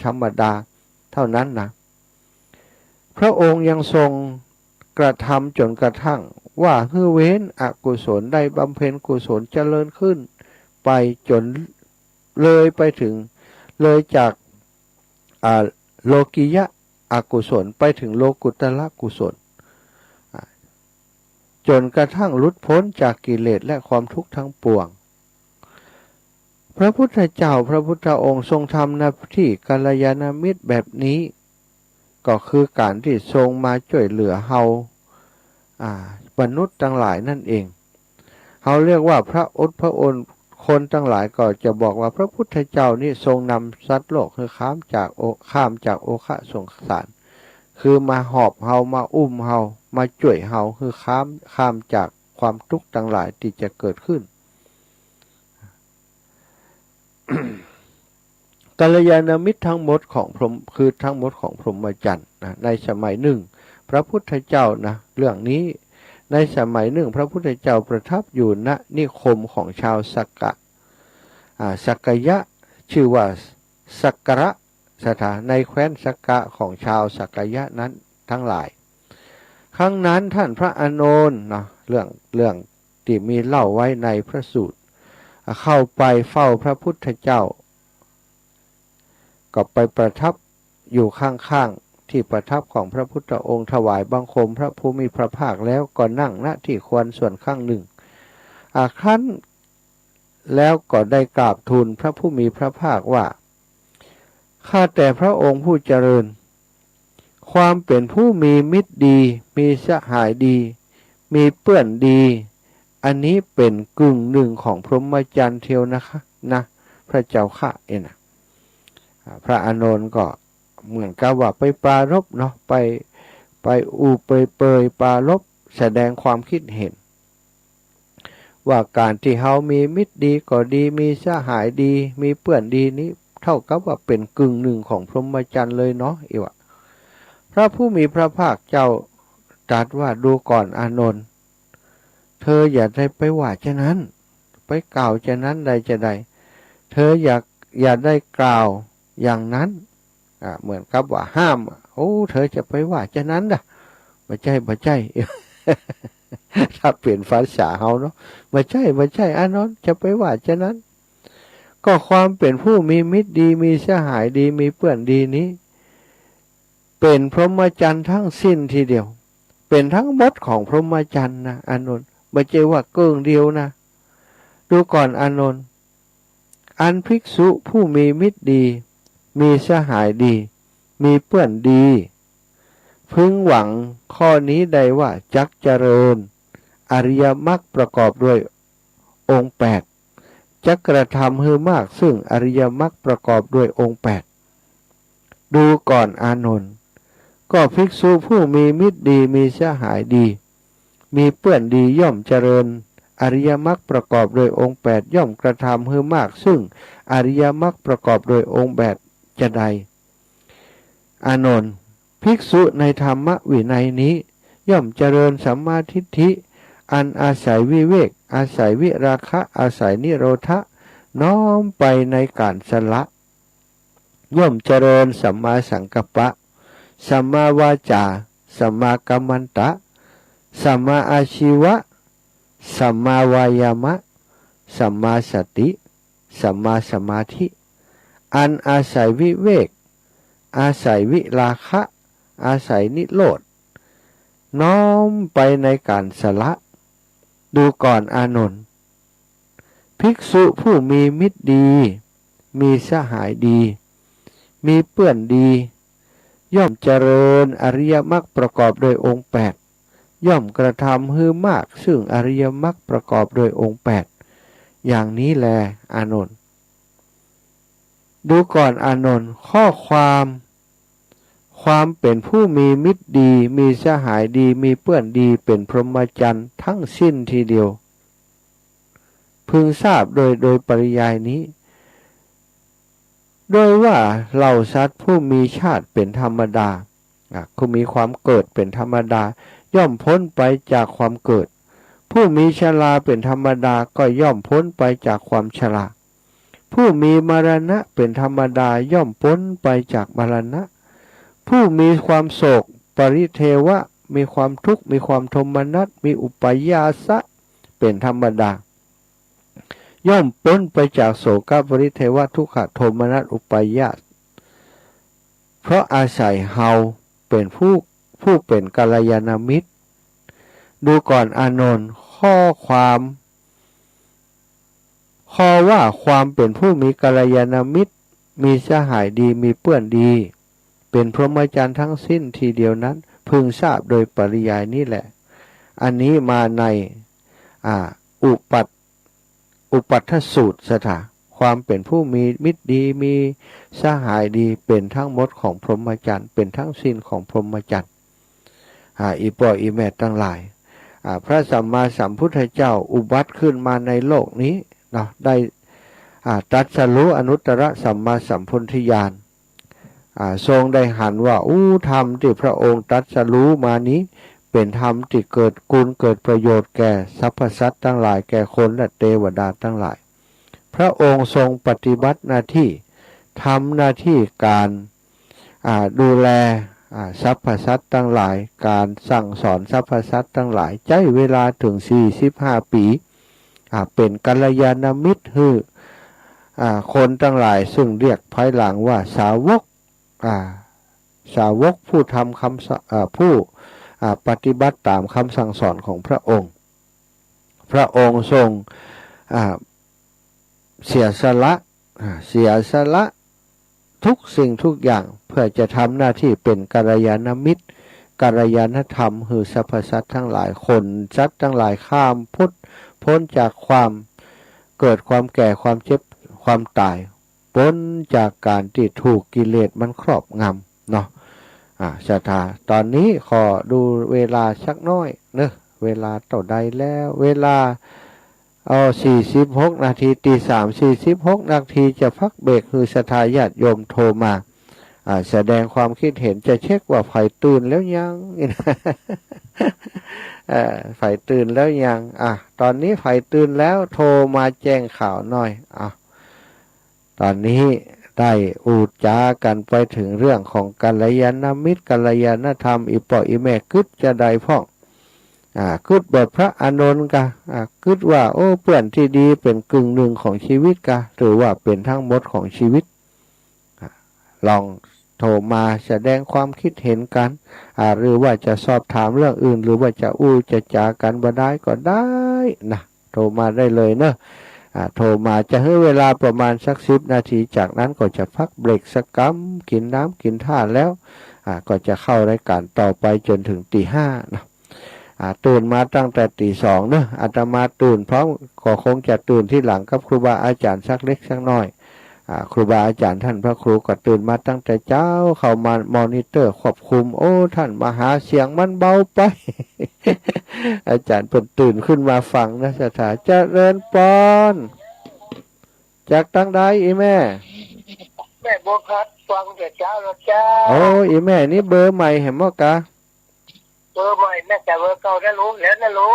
ธรรมดาเท่านั้นนะพระองค์ยังทรงกระทำจนกระทั่งว่าเพื่อเว้นอกุศลได้บำเพ็ญกุศลเจริญขึ้นไปจนเลยไปถึงเลยจากโลกิยะอกุศลไปถึงโลกุตระกุศลจนกระทั่งหลุดพ้นจากกิเลสและความทุกข์ทั้งปวงพระพุทธเจ้าพระพุทธองค์ทรงทำหน้าที่กัลยาณมิตรแบบนี้ก็คือการที่ทรงมาช่วยเหลือเฮามนุษย์ทั้งหลายนั่นเองเขาเรียกว่าพระองค์คนทั้งหลายก็จะบอกว่าพระพุทธเจ้านี่ทรงนำสัตว์โลกคือข้ามจากโอคะสงสารคือมาหอบเฮามาอุ้มเฮามาช่วยเฮาคือข้ามจากความทุกข์ทั้งหลายที่จะเกิดขึ้น กัลยาณมิตรทั้งหมดของพรหมคือทั้งหมดของพรหมจรรย์นะในสมัยหนึ่งพระพุทธเจ้านะเรื่องนี้ในสมัยหนึ่งพระพุทธเจ้าประทับอยู่ณนิคมของชาวสักกยะชื่อว่าสักกระสถานในแคว้นสักกะของชาวสักกยะนั้นทั้งหลายครั้งนั้นท่านพระอานนท์นะเรื่องที่มีเล่าไว้ในพระสูตรเข้าไปเฝ้าพระพุทธเจ้าก็ไปประทับอยู่ข้างๆที่ประทับของพระพุทธองค์ถวายบังคมพระผู้มีพระภาคแล้วก็นั่งณที่ควรส่วนข้างหนึ่งครั้นแล้วก็ได้กราบทูลพระผู้มีพระภาคว่าข้าแต่พระองค์ผู้เจริญความเป็นผู้มีมิตรดีมีสหายดีมีเพื่อนดีอันนี้เป็นกึ่งหนึ่งของพรหมจรรย์เทียวนะคะนะพระเจ้าข้านะพระอานนท์ก็เหมือนกับว่าไปปรารภเนาะไปเปยปรารภแสดงความคิดเห็นว่าการที่เฮามีมิตรดีก็ดีมีสหายดีมีเพื่อนดีนี้เท่ากับว่าเป็นกึ่งหนึ่งของพรหมจรรย์เลยเนาะอีวะพระผู้มีพระภาคเจ้าตรัสว่าดูก่อนอานนท์เธออย่าได้ไปว่าเช่นนั้นไปกล่าวเช่นนั้นใดจะใดเธออย่าได้กล่าวอย่างนั้นเหมือนกับว่าห้ามโอ้เธอจะไปว่าเช่นนั้นด่ะบ่ใช่ ถ้าเปลี่ยนภาษาเฮาเนาะบ่ใช่อานนท์จะไปว่าเช่นนั้นก็ความเป็นผู้มีมิตรดีมีสหายดีมีเพื่อนดีนี้เป็นพรหมจรรย์ทั้งสิ้นทีเดียวเป็นทั้งหมดของพรหมจรรย์นะอานนท์บ่ใช่ว่าเกิงเดียวนะดูก่อนอานนท์อันภิกษุผู้มีมิตรดีมีสหายดีมีเพื่อนดีพึงหวังข้อนี้ได้ว่าจักเจริญอริยมรรคประกอบด้วยองค์8จักกระทำให้มากซึ่งอริยมรรคประกอบด้วยองค์8ดูก่อนอานนท์ก็ภิกษุผู้มีมิตรดีมีสหายดีมีเพื่อนดีย่อมเจริญอริยมรรคประกอบโดยองค์8ย่อมกระทำให้มากซึ่งอริยมรรคประกอบโดยองค์8จะใดอานนท์ภิกษุในธรรมวินัยนี้ย่อมเจริญสัมมาทิฏฐิอันอาศัยวิเวกอาศัยวิราคะอาศัยนิโรธะน้อมไปในการสละย่อมเจริญสัมมาสังกัปปะสัมมาวาจาสัมมากัมมันตะสัมมาอาชีวะสัมมาวายามะสัมมาสติสัมมาสมาธิอันอาศัยวิเวกอาศัยวิราคะอาศัยนิโรธน้อมไปในการสละดูก่อนอานนท์ภิกษุผู้มีมิตรดีมีสหายดีมีเพื่อนดีย่อมเจริญอริยมรรคประกอบโดยองค์8ย่อมกระทำให้มากซึ่งอริยมรรคประกอบโดยองค์8อย่างนี้แลอานนท์ดูก่อนอานนท์ข้อความเป็นผู้มีมิตรดีมีสหายดีมีเพื่อนดีเป็นพรหมจรรย์ทั้งสิ้นทีเดียวพึงทราบโดยปริยายนี้โดยว่าเหล่าสัตว์ผู้มีชาติเป็นธรรมดาผู้มีความเกิดเป็นธรรมดาย่อมพ้นไปจากความเกิดผู้มีชราเป็นธรรมดาก็ย่อมพ้นไปจากความชรา ผู้มีมรณะเป็นธรรมดาย่อมพ้นไปจากมรณะผู้มีความโศกปริเทวะมีความทุกข์มีความโทมนัสมีอุปยาสะเป็นธรรมดาย่อมพ้นไปจากโศกปริเทวะทุกขโทมนัสอุปยาสเพราะอาศัยเฮาเป็นผู้เป็นกัลยาณมิตรดูก่อนอานนท์ข้อว่าความเป็นผู้มีกัลยาณมิตรมีสหายดีมีเพื่อนดีเป็นพรหมจรรย์ทั้งสิ้นทีเดียวนั้นพึงทราบโดยปริยายนี่แหละอันนี้มาในอุปัฏฐสูตรสถาความเป็นผู้มีมิตรดีมีสหายดีเป็นทั้งหมดของพรหมจรรย์เป็นทั้งสิ้นของพรหมจรรย์อีปออีแม่ทั้งหลายพระสัมมาสัมพุทธเจ้าอุบัติขึ้นมาในโลกนี้เนาะได้ตรัสรู้อนุตตรสัมมาสัมพุทธญาณทรงได้หันว่าธรรมที่พระองค์ตรัสรู้มานี้เป็นธรรมที่เกิดกุลเกิดประโยชน์แก่สรรพสัตว์ทั้งหลายแก่คนและเทวดาทั้งหลายพระองค์ทรงปฏิบัติหน้าที่ทำหน้าที่การดูแลสรรพสัตว์ทั้งหลายการสั่งสอนสรรพสัตว์ทั้งหลายใช้เวลาถึง45 ปีเป็นกัลยาณมิตรคือคนทั้งหลายซึ่งเรียกภายหลังว่าสาวกผู้ทำผู้ปฏิบัติตามคำสั่งสอนของพระองค์ทรงเสียสละทุกสิ่งทุกอย่างเพื่อจะทำหน้าที่เป็นกัลยาณมิตรกัลยาณธรรมคือสรรพสัตว์ทั้งหลายคนสัตว์ทั้งหลายข้ามพ้นจากความเกิดความแก่ความเจ็บความตายพ้นจากการที่ถูกกิเลสมันครอบงำเนาะศรัทธาตอนนี้ขอดูเวลาสักน้อยเนอะเวลาเท่าใดแล้วเวลา46 นาทีตี 3 46 นาทีจะพักเบรกคือศรัทธาญาติโยมโทรมาแสดงความคิดเห็นจะเช็คว่าไฟตื่นแล้วยังไฟตื่นแล้วยังตอนนี้ไฟตื่นแล้วโทรมาแจ้งข่าวหน่อยตอนนี้ได้อูดจากันไปถึงเรื่องของกัลยาณมิตรกัลยาณธรรมอีปออีแม่กึดจะได้พ่องกึดแบบพระอานนท์กะกึดว่าเพื่อนที่ดีเป็นกึ่งหนึ่งของชีวิตกะหรือว่าเป็นทั้งหมดของชีวิตลองโทรมาแสดงความคิดเห็นกันหรือว่าจะสอบถามเรื่องอื่นหรือว่าจะจะจากันบ่ได้ก็ได้นะโทรมาได้เลยเนอะโทรมาจะให้เวลาประมาณสัก10 นาทีจากนั้นก็จะพักเบรกสักกัมกินน้ำกินท่าแล้วก็จะเข้ารายการต่อไปจนถึงตี 5นะตื่นมาตั้งแต่ตี 2เนอะอาตมาตื่นพร้อมก็คงจะตื่นที่หลังกับครูบาอาจารย์สักเล็กสักน้อยครูบาอาจารย์ท่านพระครูก็ตื่นมาตั้งแต่เช้าเข้ามามอนิเตอร์ควบคุมท่านมาหาเสียงมันเบาไป อาจารย์เพิ่นตื่นขึ้นมาฟังนะสถาเจริญปอนจากตั้งใดอีแม่บัวพัดฟังแต่เช้าแล้วเจ้าอีแม่นี่เบอร์ใหม่เห็นมั้ยกะเบอร์ใหม่แม่แต่เบอร์เก่าได้รู้แล้วนะรู้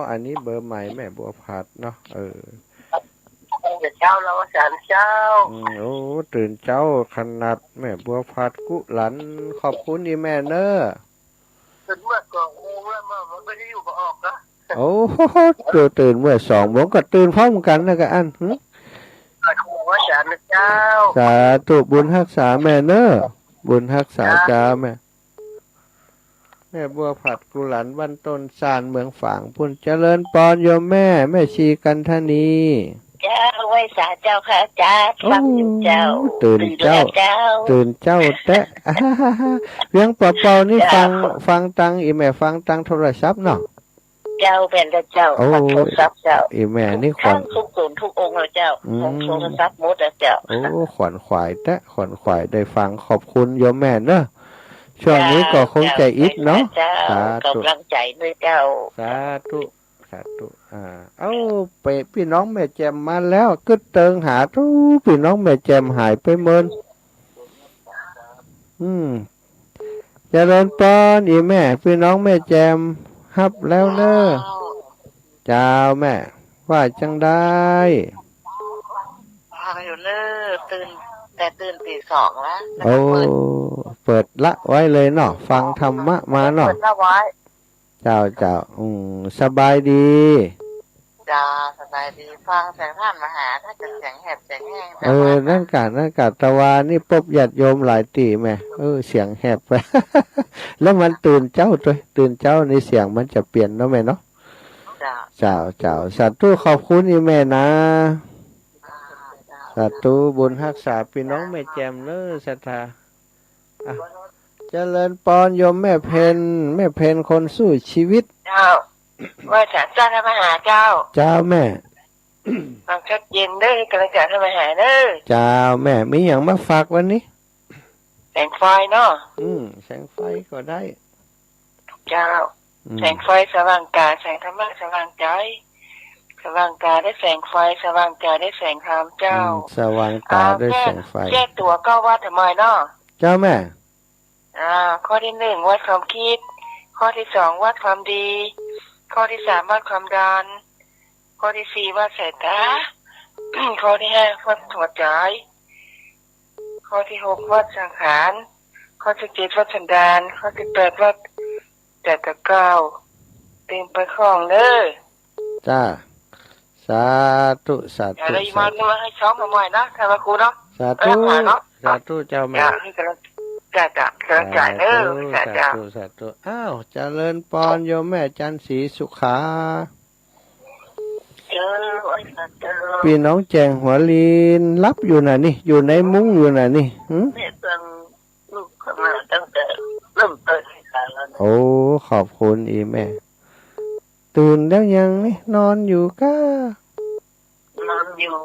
อันนี้เบอร์ใหม่แม่บัวพัดเนาะฟังแต่เช้าแล้วอาจารย์เช้าตื่นเช้าขนาดแม่บัวพัดกุหลันขอบคุณอีแม่เนอะตื่นเมื่อ2 โมงแล้วมันไม่ได้อยู่ก็ออกนะตื่นเมื่อ2 โมงก็ตื่นพร้อมกันนะกะอันครูอาจารย์เจ้าสาธุบุญรักษาแม่เนอะบุญรักษาจ้าแม่บัวผัดกุหลันบ้านต้นซานเมืองฝางพุ่นเจริญปอนโยมแม่ชีกันทนีเจ้าไว้สาเจ้าค่ะจ้าฟังอยู่เจ้าตื่นเจ้าแตะเรื่องเป่าๆนี่ฟังตังอีแม่ฟังตังโทรศัพท์เนาะเจ้าเป็นเจ้าฟังโทรศัพท์เจ้าอีแม่นี่ขวัญทุกศูนย์ทุกองค์แล้วเจ้าของโทรศัพท์หมดแล้วเจ้าขวัญขวายแตะขวัญขวายได้ฟังขอบคุณโยมแม่เนอะช่วงนี้ก็คงใจอิดเนาะกำลังใจด้วยเจ้าสาธุไปพี่น้องแม่แจมมาแล้วกึดเติงหาทุพี่น้องแม่แจมหายไปเมินเจริญปอนอีแม่พี่น้องแม่แจมฮับแล้วเนอะเจ้าแม่ว่าจังได้ ฟังอยู่เน้อตื่นตีสองแล้วโอ้เปิดละไว้เลยเนาะฟังธรรมะมาเนาะเปิดละไว้เจ้าสบายดีจ้าสบายดีฟังเสียงท่านมาหาถ้าจะเสียงแหบเสียงแห้งนั่นกะตะวานี่ปบญาติโยมหลายตีแม่เสียงแหบไป แล้วมันตื่นเจ้าตัวตื่นเจ้าในเสียงมันจะเปลี่ยนเนาะแม่เนาะเจ้าสาธุขอบคุณอีแม่นะสาธุบุญรักษาพี่น้องแม่แจมเน้อศรัทธาเจริญปอนโยมแม่เพนคนสู้ชีวิตเจ้าว่าจะจ้าทำมาหาเจ้าแม่ฟังชัดเย็นเด้อกำลังจะทำมาหาเด้อเจ้าแม่มีอย่างมาฝากวันนี้แสงไฟเนาะแสงไฟก็ได้เจ้าแสงไฟสว่างกายแสงธรรมะสว่างใจสว่างกายได้แสงไฟสว่างใจได้แสงธรรมเจ้าสว่างตาด้วยแสงไฟแก้ตัวก็วัดทำไมเนาะเจ้าแม่ข้อที่1วัดความคิดข้อที่2วัดความดีข้อที่3วัดความดันข้อที่4วัดสายตา ข้อที่5วัดหัวใจข้อที่6วัดสังขารข้อที่7วัดสันดานข้อที่8วัดแต่ตะเก้าเต็มไปของเด้อจ้าสาธุอะไรมาให้ช้อมมาใหม่นะท่านพระครูเนาะสาธุเจ้าแม่จ่ายเด้อสาธุอ้าวเจริญปอนโยมแม่จันศรีสุขาพี่น้องแจงหัวลีนรับอยู่น่ะนี่อยู่ในมุ้งอยู่น่ะนี่เนี่ยตั้งลูกเข้ามาตั้งแต่เริ่มต้นแล้วโอ้ขอบคุณอีแม่ตื่นแล้วยังนี่นอนอยู่ก็นอนอยู่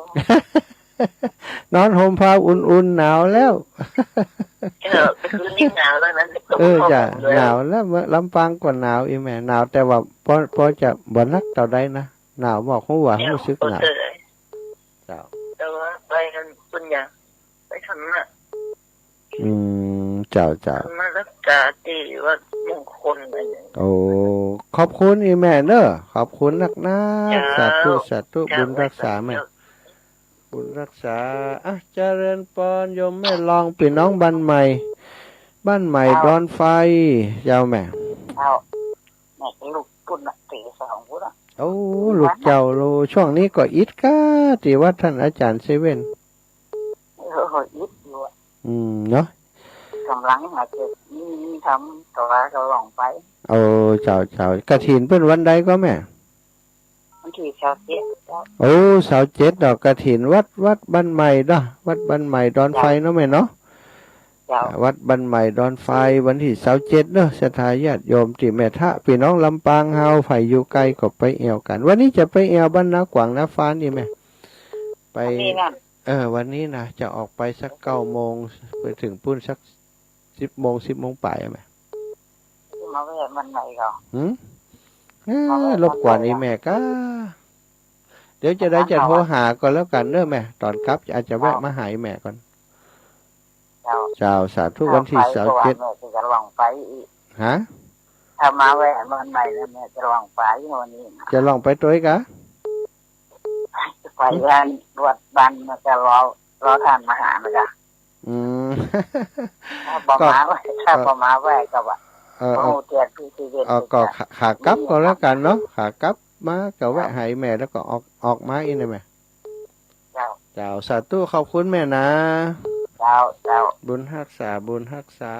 นอนห่มผ้าอุ่นๆหนาวแล้วคืนนี้หนาวแล้วนะจ้ะหนาวแล้วลำปางกว่าหนาวอีแม่หนาวแต่ว่าพอจะบ่นักเท่าใดนะหนาวบอกหัวรู้สึกหนาวเจ้าแต่ว่าไปกันคุณยาไปทำน่ะเจ้ามารักษาที่ว่ามงคลอะไรอย่างโอ้ขอบคุณอีแม่เนอะขอบคุณนักนะสาธุบุญรักษาแม่บุญรักษาเจริญปอนโยมแม่ลองปีน้องบ้านใหม่ดอนไฟยาวแม่แม่ลูกกุนตีสองพุทธโอ้ลูกเจ้าโลช่วงนี้ก็อิดก้าที่วัดท่านอาจารย์เซเว่นอิดอยู่เนาะกำลังมาเก็บนี่ทำตัวเราลองไปโอ้เจ้ากระถินเป็นวันใดก็แม่วันที่27โอ้27ดอกกระถินวัดบ้านใหม่เนาะวัดบ้านใหม่ดอนไฟเนาะแม่เนาะวัดบ้านใหม่ดอนไฟวันที่27เนาะศรัทธาญาติโยมที่แม่ทะพี่น้องลำปางเฮาไผอยู่ไกลก็ไปแอวกันวันนี้จะไปแอวบ้านนากวางนาฟ้านี่แม่ไปวันนี้นะจะออกไปสัก9 โมงไปถึงปุ้นสัก10 โมงปลายไหมมาแวะมันไหนก็รบกวนอีแม่ก็เดี๋ยวจะโทรหาก่อนแล้วกันเด้อแม่ตอนกลับอาจจะแวะมาหาแม่ก่อนเจ้าสาธุวันที่27จะลองไปอีกถ้ามาแวะมันไหนแล้วแม่จะลองไปวันนี้จะลองไปตัวอีกอะไปงานวัดบ้านมันจะรอท่านมาหานะจ๊ะถ้าประมาแวะก็ว่าก็ขากลับก็แล้วกันเนาะขากลับมาก็แวะหายแม่แล้วก็ออกมาอีกเลยแม่เจ้าสาธุขอบคุณแม่นะเจ้าบุญรักษา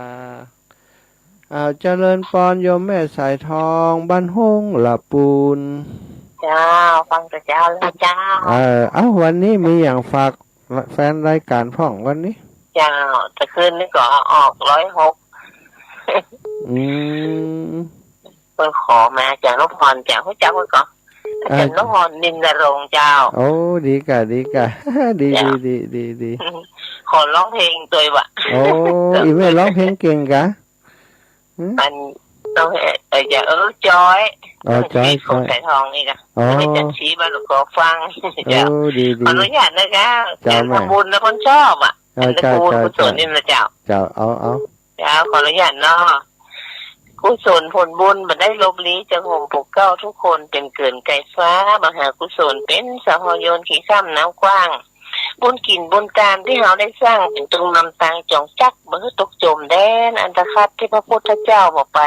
เจริญปอนโยมแม่สายทองบ้านห้องละปูนเจ้าฟังแต่เจ้าแล้วเจ้าวันนี้มีอย่างฝากแฟนรายการพ่องวันนี้เจ้าจะคืนนี้ก็ออก106เพิ่งขอมาจากนพรจากพระเจ้าก่อนจากนพรนินดารงเจ้าโอ้ดีกะดีขอร้องเพลงตัววะโอ้อีแม่ร้องเพลงเก่งกะมันต้องจะจอยของสายทองนี่กะไม่จัดชี้มาหรือก็ฟังเจ้าขออนุญาตนะคะทำบุญนะคนชอบอ่ะเป็นกุศลนี่นะเจ้าเอาเจ้าขออนุญาตเนาะกุศลผลบุญมันได้ลบลี้จะห่มปกเก้าทุกคนเป็นเกินไก่ฟ้ามหากุศลเป็นสหโยนขี่ข้ามน้ำกว้าง บุญกินบุญการที่เราได้สร้างเป็นตรงนำทางจองจักเมื่อตกจมแดนอันตรคัดที่พระพุทธเจ้าบอกไป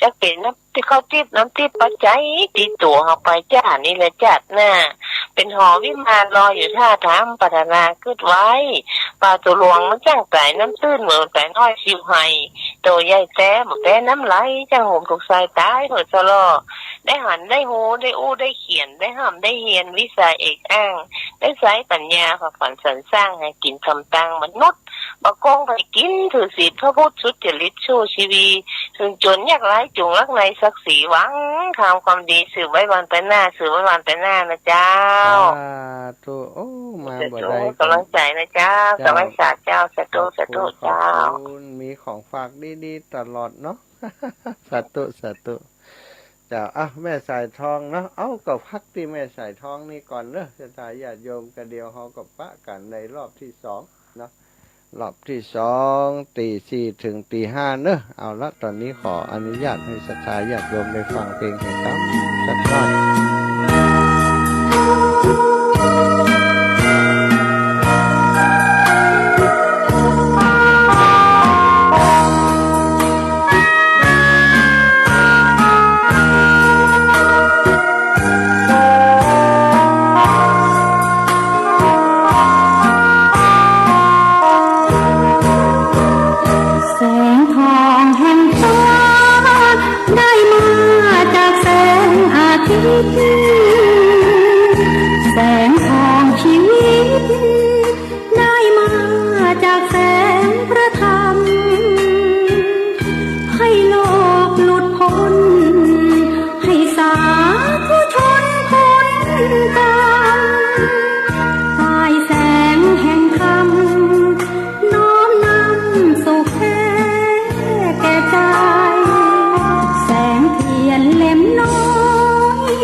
จักเป็นน้ำที่เขาติดน้ำติดปัจจัยติดตัวเขาไปจ้านี่แหละจัดหน้าเป็นหอวิมานรออยู่ท่าทางปัฒนาขึ้นไว้ปลาตัวหลวงมันจ้างไก่น้ำตื้นเหมือนไก่น้อยชิวไห้ตัวใหญ่แต้บอกแต้น้ำไหลจังห่มถูกสายตายหัวจะรอได้หันได้หูได้อู้ได้เขียนได้ห้ามได้เฮียนวิสัยเอกอ้างได้ใช้ปัญญาฝันสรรสร้างให้กินคำตังมนุษย์บะกงไปกินถือศีลพระพุทธสุจริตชูชีวีถึงจนยากไร้จุงรักในศักดิ์ศรีหวังทำความดีสืบไว้วันไปหน้าสืบไว้วันไปหน้านะเจ้าตัวโอ้มาบ่ได้กำลังใจนะเจ้ากำลังใจเจ้าสาธุสาธุเจ้ามีของฝากดีๆตลอดเนาะสาธุสาธุเจ้าแม่สายทองเนาะกับพักที่แม่สายทองนี่ก่อนเนอะจะถ่ายญาติโยมกันเดียวเฮากับปะกันในรอบที่2เนาะรอบที่2 4:00 ถึง 5:00 เนอะเอาละตอนนี้ขออนุญาตให้ศรัทธาญาติโยมได้ฟังเพลงให้ฟังสักหน่อยแสงทองชีวิตได้มาจากแสงพระธรรมให้โลกหลุดพ้นให้สาธุชนพ้นกรรมสายแสงแห่งธรรมน้อมนำสุขแท้แก่ใจแสงเทียนเล่มน้อย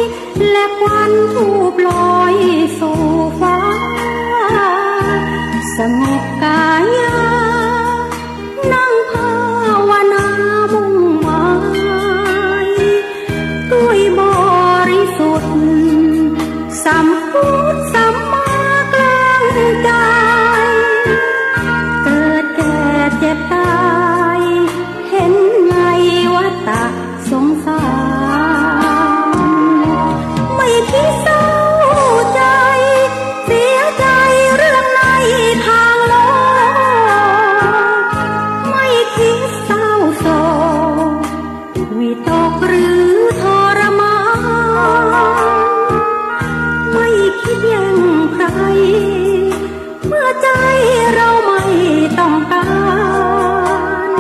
และควันทูบลอยสู่ฟ้าสงบกายานั่งภาวนามุ่งหมายด้วยบริสุทธิ์สัมพุทธสัมมากลางใจเกิดแก่เจ็บตายเห็นไงวัฏฏะสงสารไม่คิดเศร้าใจเสียใจเรื่องในทางโลกไม่คิดเศร้าโศกวิตกหรือทรมานไม่คิดแย่งใครเมื่อใจเราไม่ต้องการ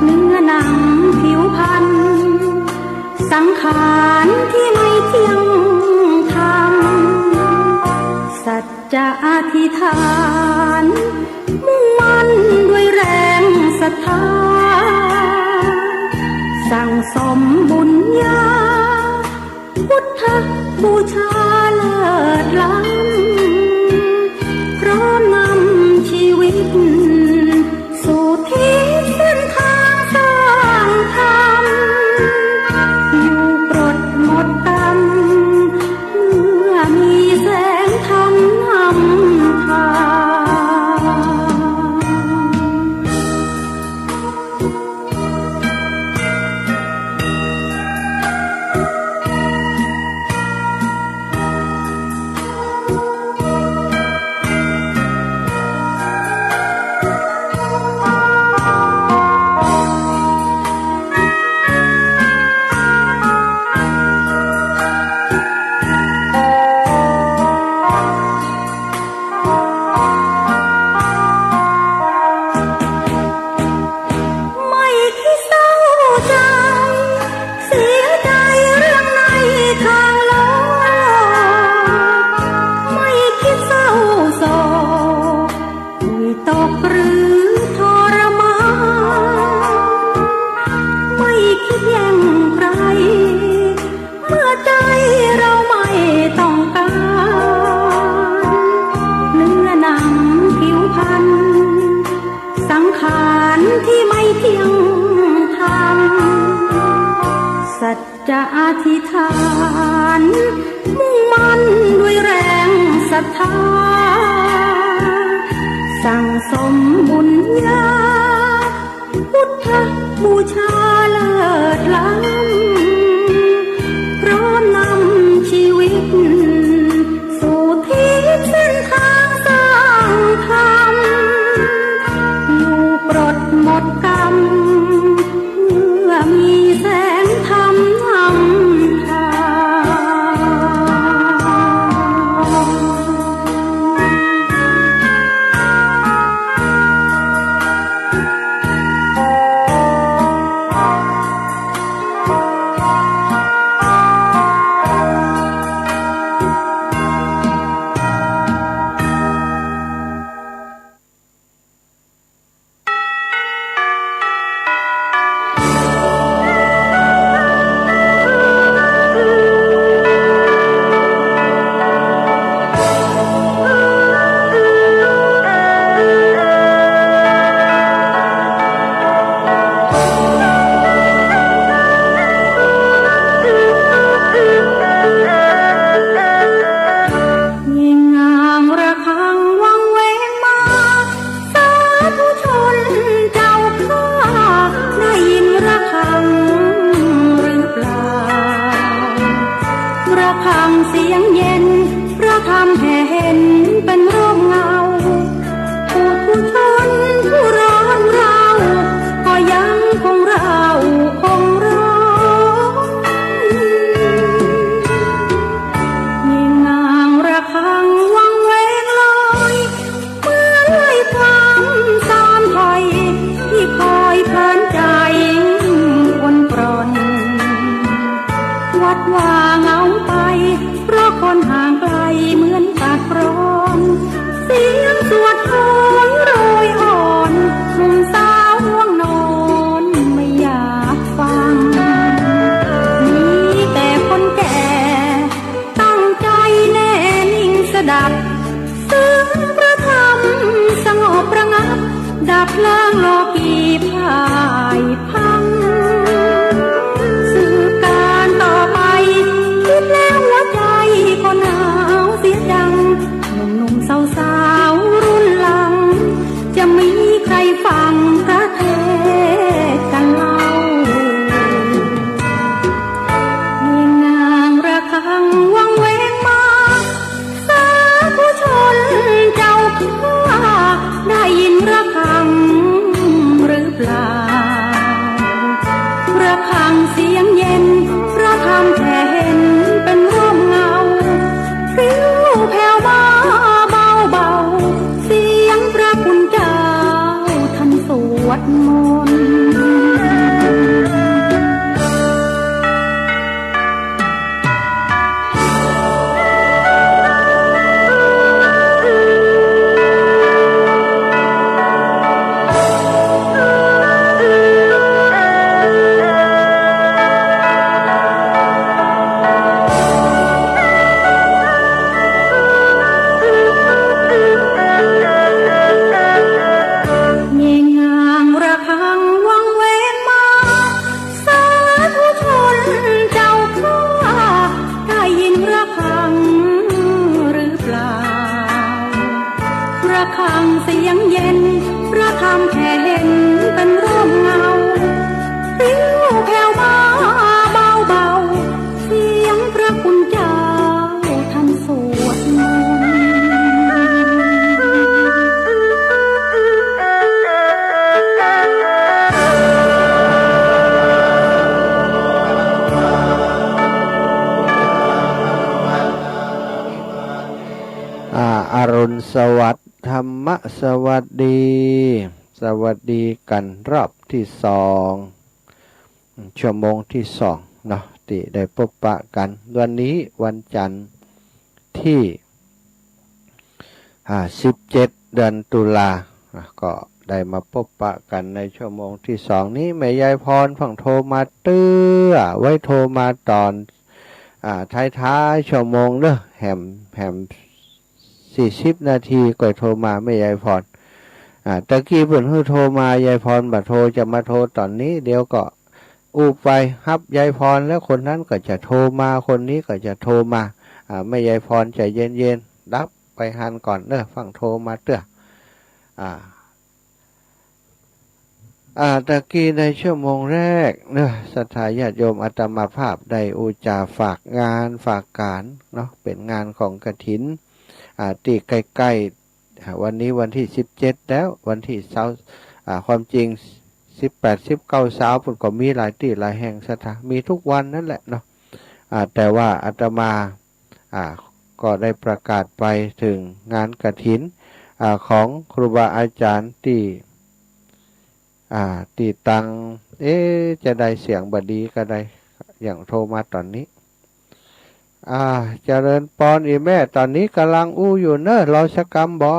เนื้อหนังผิวพรรณสังขารที่ไม่เที่ยงธรรมสัจจะอธิษฐานมุ่งมั่นด้วยแรงศรัทธาสั่งสมบุญญาพุทธบูชาเลิศล้ำพร้อมนำชีวิตสู่ที่เส้นทางสร้างธรรมอยู่ปลดหมดกรรมเมื่อมีแสงธรรมนำทางไม่คิดเศร้าใจเสียใจเรื่องในทางโลกไม่คิดเศร้าโศกวิตกหรือทรมานไม่คิดแย่งใครเมื่อใจเราไม่ต้องการเนื้อหนังผิวพรรณสังขารที่ไม่เที่ยงธรรมสัจจะอธิษฐานมุ่งมั่นด้วยแรงศ ศรัทธาสั่งสมบุญญาพุทธบูชาเลิศล้ำพร้อมนำชีวิตสู่ทิศเส้นทางสร้างธรรมอยู่ปลดหมดกรรมเมื่อมีแสงธรรมนำทางเสียงเย็นพระธรรมแผ่เห็นเป็นร่มเงาผู้ชนผู้ร้อนเราก็ยังคงเราคงร้องยิ่งนางระฆังวังเวงลอยเมื่อไล่ทำตามถอยที่คอยเพลินใจวนปรนวัดว่าเงาไปเพราะคนห่างไกลเหมือนตัดร้อนเสียงสวดโหยโรยอ่อนหนุ่มสาวห่วงนอนไม่อยากฟังมีแต่คนแก่ตั้งใจแน่นิ่งสดับเสียงพระธรรมสงบระงับดับเพลิงโลกีพ่ายพังสืบการต่อไปคิดแล้วหัวใจก็หนาวเสียดังหนุ่มๆสาวๆรุ่นหลังจะมีใครฟังพระเทศน์กันเล่ายิ่งนางระฆังวังเวงมาสาธุชนเจ้าข้าได้ยินระฆังหรือเปล่าระฆังเสียงเย็นพระธรรมแผ่เห็นเป็นร่มเงาพริ้วแผ่วมาเบาๆเสียงพระคุณเจ้าท่านสวดมนต์เสียงเย็นพระธรรมแผ่เห็นเป็นร่มเงาพริ้วแผ่วมาเบาๆเสียงพระคุณเจ้าท่านสวดมนต์อรุณสวัสดิ์ธรรมะสวัสดีสวัสดีกันรอบที่สองชั่วโมงที่สองเนาะที่ได้พบปะกันวันนี้วันจันทร์ที่17 เดือนตุลาก็ได้มาพบปะกันในชั่วโมงที่สองนี้แม่ยายพรฝั่งโทรมาเตื้อไว้โทรมาตอนท้ายชั่วโมงเด้อแหม40 นาทีก็โทรมาแม่ยายพรตะกี้เพิ่นฮื้อโทรมายายพรบัดโทรจะมาโทรตอนนี้เดี๋ยวก็อูบไปฮับยายพรแล้วคนนั้นก็จะโทรมาคนนี้ก็จะโทรมาแม่ยายพรใจเย็นๆรับ ไปหันก่อนเด้อฟังโทรมาเด้อตะกี้ในชั่วโมงแรกเนอะศรัทธาญาติโยมอาตมาภาพได้อุจาฝากงานฝากการเนาะเป็นงานของกฐินที่ใกล้ๆวันนี้วันที่17แล้ววันที่ความจริง18 19 20ปุ่นก็มีหลายที่หลายแห่งศรัทธามีทุกวันนั่นแหละเนาะแต่ว่าอาตมาก็ได้ประกาศไปถึงงานกฐินของครูบาอาจารย์ที่ตังจะได้เสียงบดีก็ได้อย่างโทรมาตอนนี้เจริญปอนอีแม่ตอนนี้กำลังอู้อยู่เนอะเราชกรรมบอ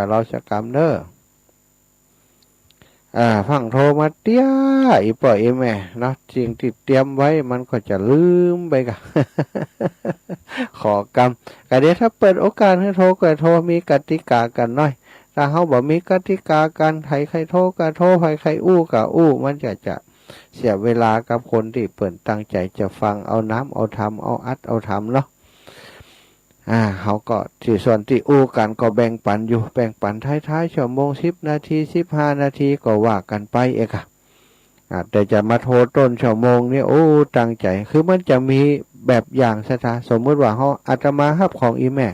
เราชกรรมเนอะฟังโทรมาเตี้ยอีป่อยอีแม่เนาะสิ่งที่เตรียมไว้มันก็จะลืมไปกัน ขอกรรมก็เดี๋ยวถ้าเปิดโอกาสให้โทรก็โทรมีกติกากันหน่อยถ้าเขาบอกมีกติกากันใครโทรก็โทรใครอู้ก็อู้มันจะเสียเวลากับคนที่เปิดตั้งใจจะฟังเอาน้ำเอาทำเอาอัดเอาทำเนาะเขาก็ที่ส่วนที่อู้กันก็แบ่งปันอยู่แบ่งปันท้ายชั่วโมง10 นาที15 นาทีก็ว่ากันไปเองแต่จะมาโทรต้นชั่วโมงนี่โอ้ตั้งใจคือมันจะมีแบบอย่างสมมติว่าเขาอาตมาฮับของอีแม่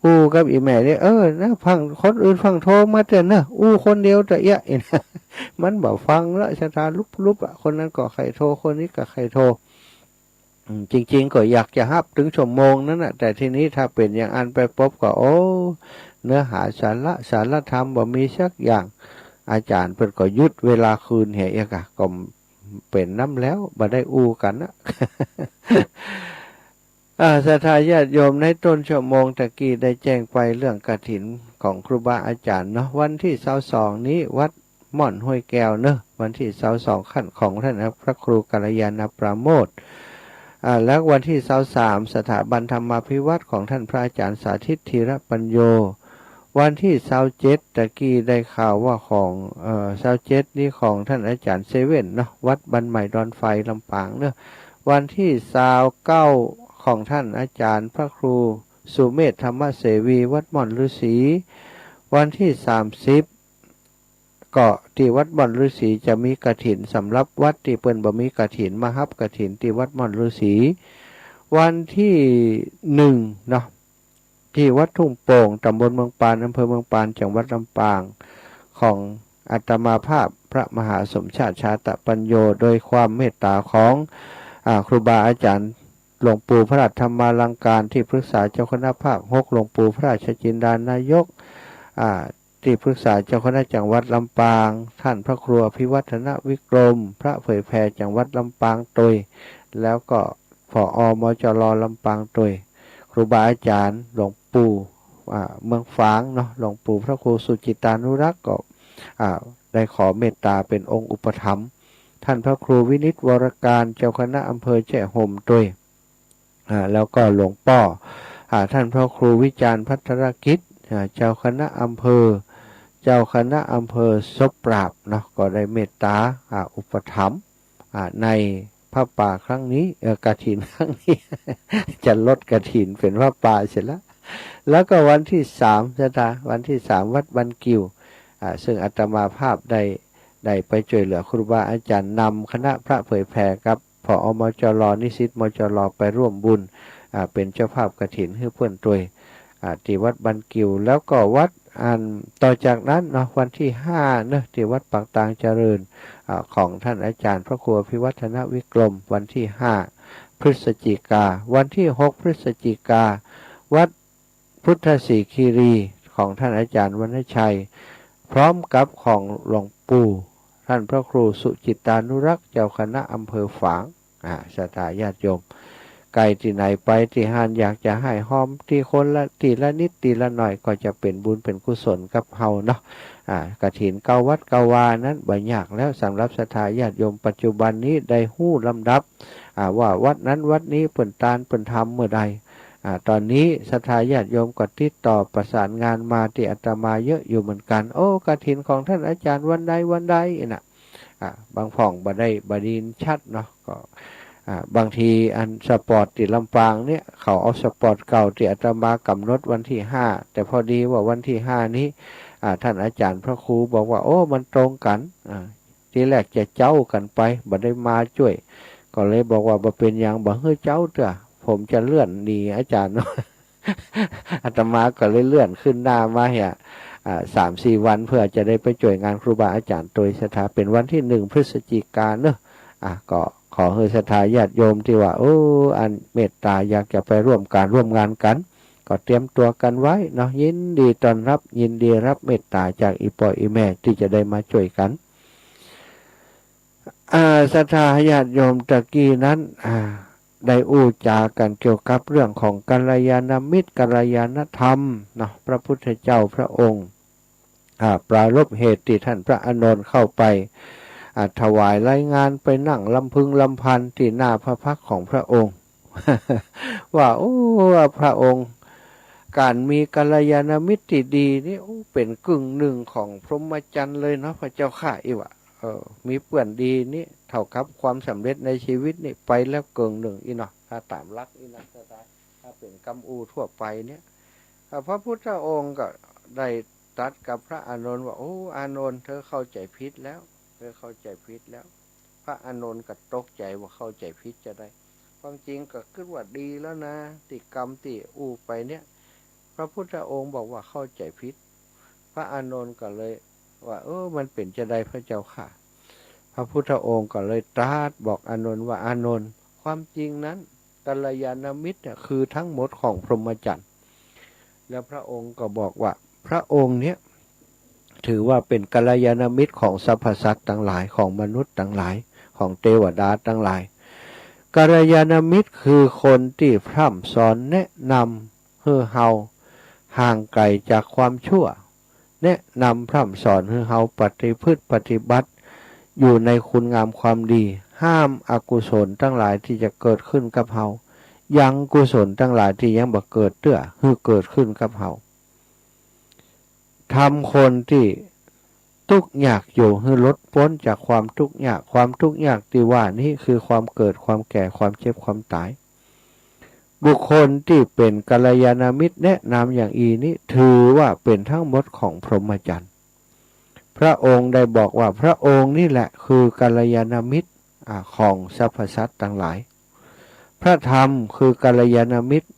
อู้กับอีแม่เนี่ยนะฟังคนอื่นฟังโทรมาเถอะนะอู้คนเดียวแต่เยอะมันบอกฟังแล้วลุบคนนั้นก็ใครโทรคนนี้ก็ใครโทรจริงๆก็อยากจะฮับถึงชั่วโมงนั้นนะแต่ทีนี้ถ้าเป็นอย่างอันไปพบก็เนื้อหาสาระธรรมบ่มีสักอย่างอาจารย์เพิ่นก็ยุดเวลาคืนเหยกะก็เป็นน้ำแล้วบ่ได้อู้กันนะ ศรัทธาญาติโยมในต้นชั่วโมงตะกี้ได้แจ้งไปเรื่องกฐินของครูบาอาจารย์เนาะวันที่22นี้วัดม่อนห้วยแก้วเนาะวันที่22ขั้นของท่านพระครูกัลยาณปราโมทย์แล้ววันที่23สถาบันธรรมาภิวัตรของท่านพระอาจารย์สาธิตธีรปัญโยวันที่27ตะกี้ได้ข่าวว่าของ27นี้ของท่านอาจารย์เซเว่นเนาะวัดบันใหม่ดอนไฟลำปางเนาะวันที่29ของท่านอาจารย์พระครูสุเมธธรรมเสวีวัดม่อนฤาษีวันที่30ก็ที่วัดม่อนฤาษีจะมีกฐินสำหรับวัดที่เปิ้นบ่มีกฐินมาฮับกฐินที่วัดม่อนฤาษีวันที่1เนาะที่วัดทุ่งโป่งตำบลเมืองปานอำเภอเมืองปานจังหวัดลำปางของอาตมาภาพพระมหาสมชาติชาตปัญโยโดยความเมตตาของครูบาอาจารย์หลวงปู่พระราชธรรมาลังการที่ปรึกษาเจ้าคณะภาค6หลวงปู่พระราชจินดานายกที่ปรึกษาเจ้าคณะจังหวัดลำปางท่านพระครูอภิวัฒนวิกรมพระเผยแผ่จังหวัดลำปางตยแล้วก็ผอ.มจร.ลำปางตยครูบาอาจารย์หลวงปู่เมืองฝางเนาะหลวงปู่พระครูสุจิตานุรักษ์ก็ได้ขอเมตตาเป็นองค์อุปถัมภ์ท่านพระครูวินิจวรการเจ้าคณะอำเภอแช่ห่มตยแล้วก็หลวงพ่อท่านพระครูวิจารณ์พัทรกิจเจ้าคณะอำเภอศพปราบเนาะก็ได้เมตตาอุปถัมภ์ในพระป่าครั้งนี้กฐินครั้งนี้ จะลดกฐินเป็นพระป่าเสร็จแล้วก็วันที่3วันที่3วัดบันกิวซึ่งอาตมาภาพได้ไปช่วยเหลือครูบาอาจารย์นำคณะพระเผยแผ่กับผอ.มจร.นิสิตมจร.ไปร่วมบุญเป็นเจ้าภาพกฐินให้เพื่อนตัวที่วัดบันกิวแล้วก็วัดต่อจากนั้นเนาะวันที่5เนาะที่วัดปากตางเจริญของท่านอาจารย์พระครูอภิวัฒนวิกรมวันที่5พฤศจิกาวันที่6พฤศจิกาวัดพุทธศรีคีรีของท่านอาจารย์วรรณชัยพร้อมกับของหลวงปู่ท่านพระครูสุจิตานุรักษ์เจ้าคณะอำเภอฝางศรัทธาญาติโยมไกลที่ไหนไปที่หานอยากจะให้หอมที่คนละทีละนิดทีละหน่อยก็จะเป็นบุญเป็นกุศลกับเฮาเนาะกฐินเก้าวัดเก้าวานั้นบ่ยากแล้วสำหรับศรัทธาญาติโยมปัจจุบันนี้ได้หู้ลำดับว่าวัดนั้นวัดนี้เปิ่นตาลเปิ่นทำเมื่อใดตอนนี้ศรัทธาญาติโยมก็ติดต่อประสานงานมาที่อาตมาเยอะอยู่เหมือนกันกฐินของท่านอาจารย์วันใดน่ะบางผ่องบ่ได้บดินชัดเนาะก็ บางทีอันสปอร์ตที่ลำปางเนี่ยเขาเอาสปอร์ตเก่าที่อาตมากำหนดวันที่5แต่พอดีว่าวันที่5นี้ท่านอาจารย์พระครูบอกว่าโอ้มันตรงกันทีแรกจะเจ้ากันไปบ่ได้มาช่วยก็เลยบอกว่าบ่เป็นอย่างบ่เฮ้ยเจ้าเถอะผมจะเลื่อนหนีอาจารย์ อาตมาก็เลยเลื่อนขึ้นหน้ามาเนี่ย3-4 วันเพื่อจะได้ไปช่วยงานครูบาอาจารย์โดยสถาเป็นวันที่1 พฤศจิกายนเนอะก็ขอให้ศรัทธาญาติโยมที่ว่าอันเมตตาอยากจะไปร่วมงานกันก็เตรียมตัวกันไว้เนาะยินดีต้อนรับยินดีรับเมตตาจากอีปออีแม่ที่จะได้มาช่วยกันศรัทธาญาติโยมตะกี้นั้นได้อู้จากันเกี่ยวกับเรื่องของกัลยาณมิตรกัลยาณธรรมเนาะพระพุทธเจ้าพระองค์ปรารภเหตุที่ท่านพระอานนท์เข้าไปถวายรายงานไปนั่งลำพึงลำพันที่หน้าพระพักของพระองค์ ว่าพระองค์การมีกัลยาณมิตรที่ดีนี่เป็นกึ่งหนึ่งของพรหมจรรย์เลยเนาะพระเจ้าข้าอีวะมีเพื่อนดีนี่เท่ากับความสำเร็จในชีวิตนี่ไปแล้วเกินหนึ่งอีเนาะถ้าตามลักอีนะถ้าเป็นกำอูทั่วไปเนี่ยพระพุทธองค์ก็ได้ตรัสกับพระอานนท์ว่าอานนท์เธอเข้าใจผิดแล้วเข้าใจผิดแล้วพระอานนท์ก็ตกใจว่าเข้าใจผิดจะได้ความจริงก็คิดว่าดีแล้วนะติกรรมติไปเนี่ยพระพุทธองค์บอกว่าเข้าใจผิดพระอานนท์ก็เลยว่ามันเป็นจะได้พระเจ้าค่ะพระพุทธองค์ก็เลยตรัสบอกอานนท์ว่าอานนท์ความจริงนั้นกัลยาณมิตรเนี่ยคือทั้งหมดของพรหมจรรย์แล้วพระองค์ก็บอกว่าพระองค์เนี่ยถือว่าเป็นกัลยาณมิตรของสรรพสัตว์ทั้งหลายของมนุษย์ทั้งหลายของเทวดาทั้งหลายกัลยาณมิตรคือคนที่พร่ำสอนแนะนำให้เฮาห่างไกลจากความชั่วแนะนำพร่ำสอนให้เฮาปฏิพฤติปฏิบัติอยู่ในคุณงามความดีห้ามอกุศลทั้งหลายที่จะเกิดขึ้นกับเฮายังกุศลทั้งหลายที่ยังบ่เกิดให้เกิดขึ้นกับเฮาทำคนที่ทุกข์ยากอยู่ให้ลดพ้นจากความทุกข์ยากที่ว่านี้คือความเกิดความแก่ความเจ็บความตายบุคคลที่เป็นกัลยาณมิตรแนะนำอย่างนี้ถือว่าเป็นทั้งหมดของพรหมจรรย์พระองค์ได้บอกว่าพระองค์นี่แหละคือกัลยาณมิตรของสรรพสัตว์ทั้งหลายพระธรรมคือกัลยาณมิตร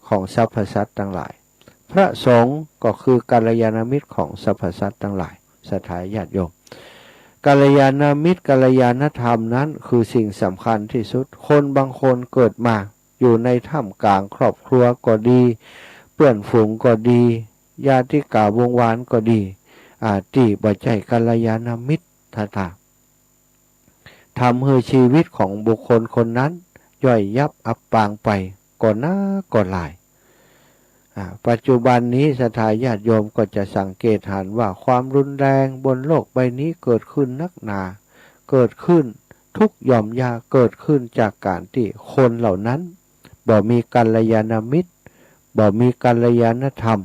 ของสรรพสัตว์ทั้งหลายพระสงฆ์ก็คือกัลยาณมิตรของสรรพสัตว์ทั้งหลายศรัทธาญาติโยมกัลยาณมิตรกัลยาณธรรมนั้นคือสิ่งสำคัญที่สุดคนบางคนเกิดมาอยู่ในท่ามกลางครอบครัวก็ดีเพื่อนฝูงก็ดีญาติกาวงวานก็ดีที่บ่ใจกัลยาณมิตรทำให้ชีวิตของบุคคลคนนั้นย่อยยับอับปางไปก่อนหน้าก่อนหลายปัจจุบันนี้ศรัทธาญาติโยมก็จะสังเกตเห็นว่าความรุนแรงบนโลกใบนี้เกิดขึ้นนักหนาเกิดขึ้นทุกหย่อมยาเกิดขึ้นจากการที่คนเหล่านั้นบ่มีกัลยาณมิตรบ่มีกัลยาณธรรม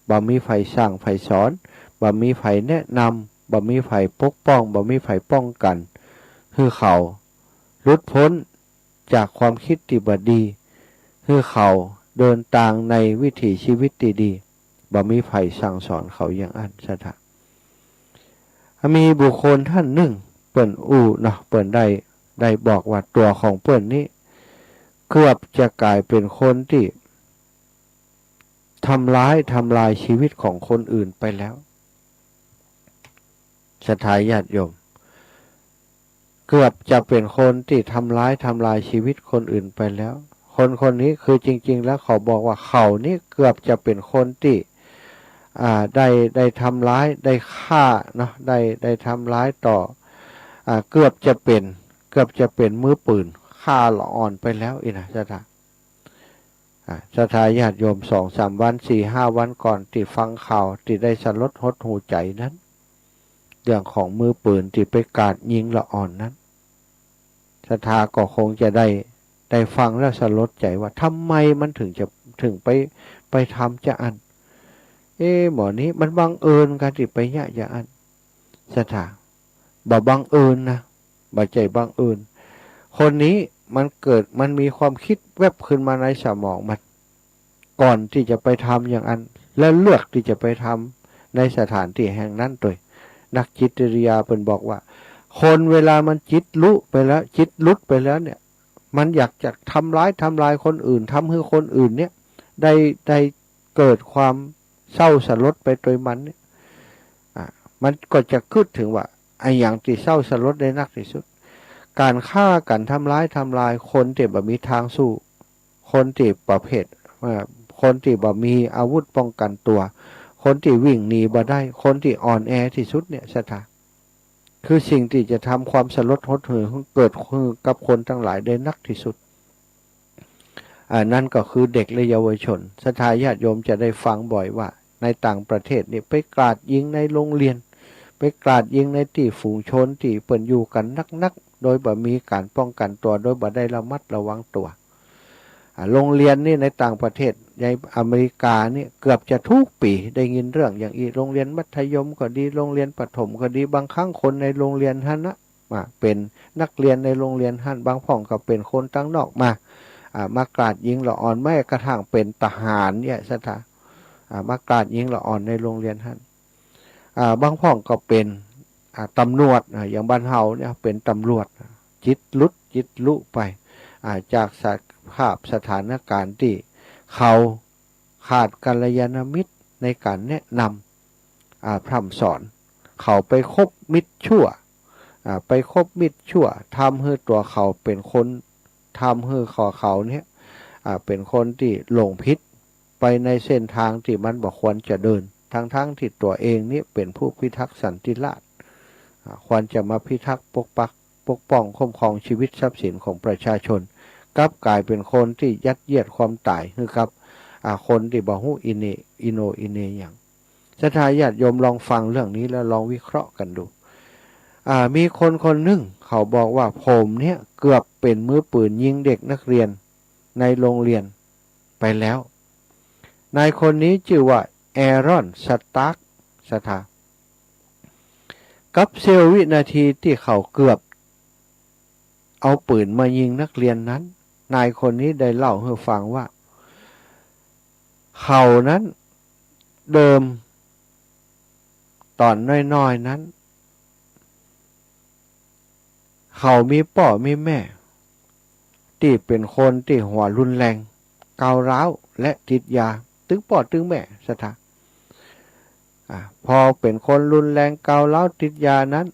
บ่มีไฟสั่งไฟสอนบ่มีไฟแนะนำบ่มีไฟปกป้องบ่มีไฟป้องกันคือเขาหลุดพ้นจากความคิดที่บ่ดีคือเขาเดินตามในวิถีชีวิตดีๆบ่มีไผสั่งสอนเขาอย่างอันสถามีบุคคลท่านหนึ่งเปิ้นเนาะเปิ้นได้บอกว่าตัวของเปิ้นนี้เกือบจะกลายเป็นคนที่ทำลายชีวิตของคนอื่นไปแล้วศรัทธาญาติโยมเกือบจะเป็นคนที่ทำลายชีวิตคนอื่นไปแล้วคนนี้คือจริงๆแล้วเขาบอกว่าเขานี่เกือบจะเป็นคนที่ได้ทำร้ายได้ฆ่าเนาะได้ทำร้ายต่อเกือบจะเป็นมือปืนฆ่าละอ่อนไปแล้วอีนะศรัทธาญาติโยม 2-3 วัน 4-5 วันก่อนที่ฟังข่าวที่ได้สลดหดหูใจนั้นเรื่องของมือปืนที่ไปกราดยิงละอ่อนนั้นศรัทธาก็คงจะได้ฟังแล้วสลดใจว่าทำไมมันถึงไปทำจะอันหมอนี้มันบังเอิญกันที่ไปเนี่ยจะอันศรัทธาบ่บังเอิญนะบ่ใจบังเอิญคนนี้ มันมีความคิดแวบขึ้นมาในสมองมันก่อนที่จะไปทำอย่างนั้นแล้วเลือกที่จะไปทำในสถานที่แห่งนั้นโดยนักจิตวิทยาเป็นบอกว่าคนเวลามันจิตลุไปแล้วจิตลุดไปแล้วเนี่ยมันอยากจะทำร้ายคนอื่นทำให้คนอื่นเนี่ยได้เกิดความเศร้าสลดไปโดยมันเนี่ยมันก็จะคิดถึงว่าไอ้อย่างที่เศร้าสลดได้นักที่สุดการฆ่ากันทำร้ายคนที่บ่มีทางสู้คนที่ประเภทคนที่บ่มีอาวุธป้องกันตัวคนที่วิ่งหนีบ่ได้คนที่อ่อนแอที่สุดเนี่ยสถาคือสิ่งที่จะทำความสลดหดหู่เกิดขึ้นกับคนทั้งหลายได้นักที่สุดนั่นก็คือเด็กและเยาวชนศรัทธาญาติโยมจะได้ฟังบ่อยว่าในต่างประเทศนี่ไปกราดยิงในโรงเรียนไปกราดยิงในที่ฝูงชนที่เปิ่นอยู่กันนักโดยบ่มีการป้องกันตัวโดยบ่ได้ระมัดระวังตัวโรงเรียนนี่ในต่างประเทศในอเมริกานี่เกือบจะทุกปีได้ยินเรื่องอย่างอีโรงเรียนมัธยมก็ดีโรงเรียนประถมก็ดีบางครั้งคนในโรงเรียนฮั่นนะเป็นนักเรียนในโรงเรียนฮั่นบางพ่องก็เป็นคนตั้งนอกมากราดยิงละอ่อนแม้กระทั่งเป็นทหารเนี่ยสถามากราดยิงละอ่อนในโรงเรียนฮั่นบางพ่องก็เป็นตำรวจอย่างบ้านเฮาเนี่ยเป็นตำรวจจิตลุไปจากสภาพสถานการณ์ที่เขาขาดกัลยาณมิตรในการแนะนำพร่ำสอนเขาไปคบมิตรชั่วทำให้ตัวเขาเป็นคนทำให้เขาเนี่ยเป็นคนที่หลงผิดไปในเส้นทางที่มันบ่ควรจะเดินทั้งที่ตัวเองนี่เป็นผู้พิทักษ์สันติราษฎร์ควรจะมาพิทักษ์ปกป้องคุ้มครองชีวิตทรัพย์สินของประชาชนกลับกลายเป็นคนที่ยัดเยียดความตายคือครับคนที่บ่ฮู้อิโนอย่างศรัทธาญาติโยมลองฟังเรื่องนี้แล้วลองวิเคราะห์กันดูมีคนหนึ่งเขาบอกว่าผมเนี่ยเกือบเป็นมือปืนยิงเด็กนักเรียนในโรงเรียนไปแล้วนายคนนี้ชื่อว่าแอรอนสตาร์กศรัทธากับเซลวินาทีที่เขาเกือบเอาปืนมายิงนักเรียนนั้นนายคนนี้ได้เล่าให้ฟังว่าเขานั้นเดิมตอนน้อยๆนั้นเขามีพ่อมีแม่ที่เป็นคนที่หัวรุนแรงก้าวร้าวและติดยาตึงพ่อตึงแม่สถาพอเป็นคนรุนแรงก้าวร้าวติดยานั้น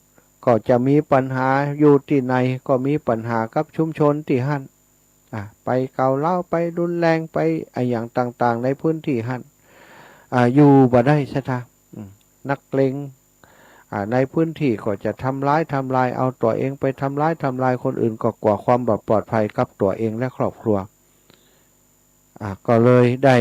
ก็จะมีปัญหาอยู่ที่ไหนก็มีปัญหากับชุมชนที่หั่นไปเกาเล่าไปรุนแรงไปอย่างต่างๆในพื้นที่หั่นอยู่บ่ได้ซะท่านักเลงในพื้นที่ก็จะทำร้ายเอาตัวเองไปทำร้ายคนอื่นก็กว่าความปลอดภัยกับตัวเองและครอบครัวก็เลยได้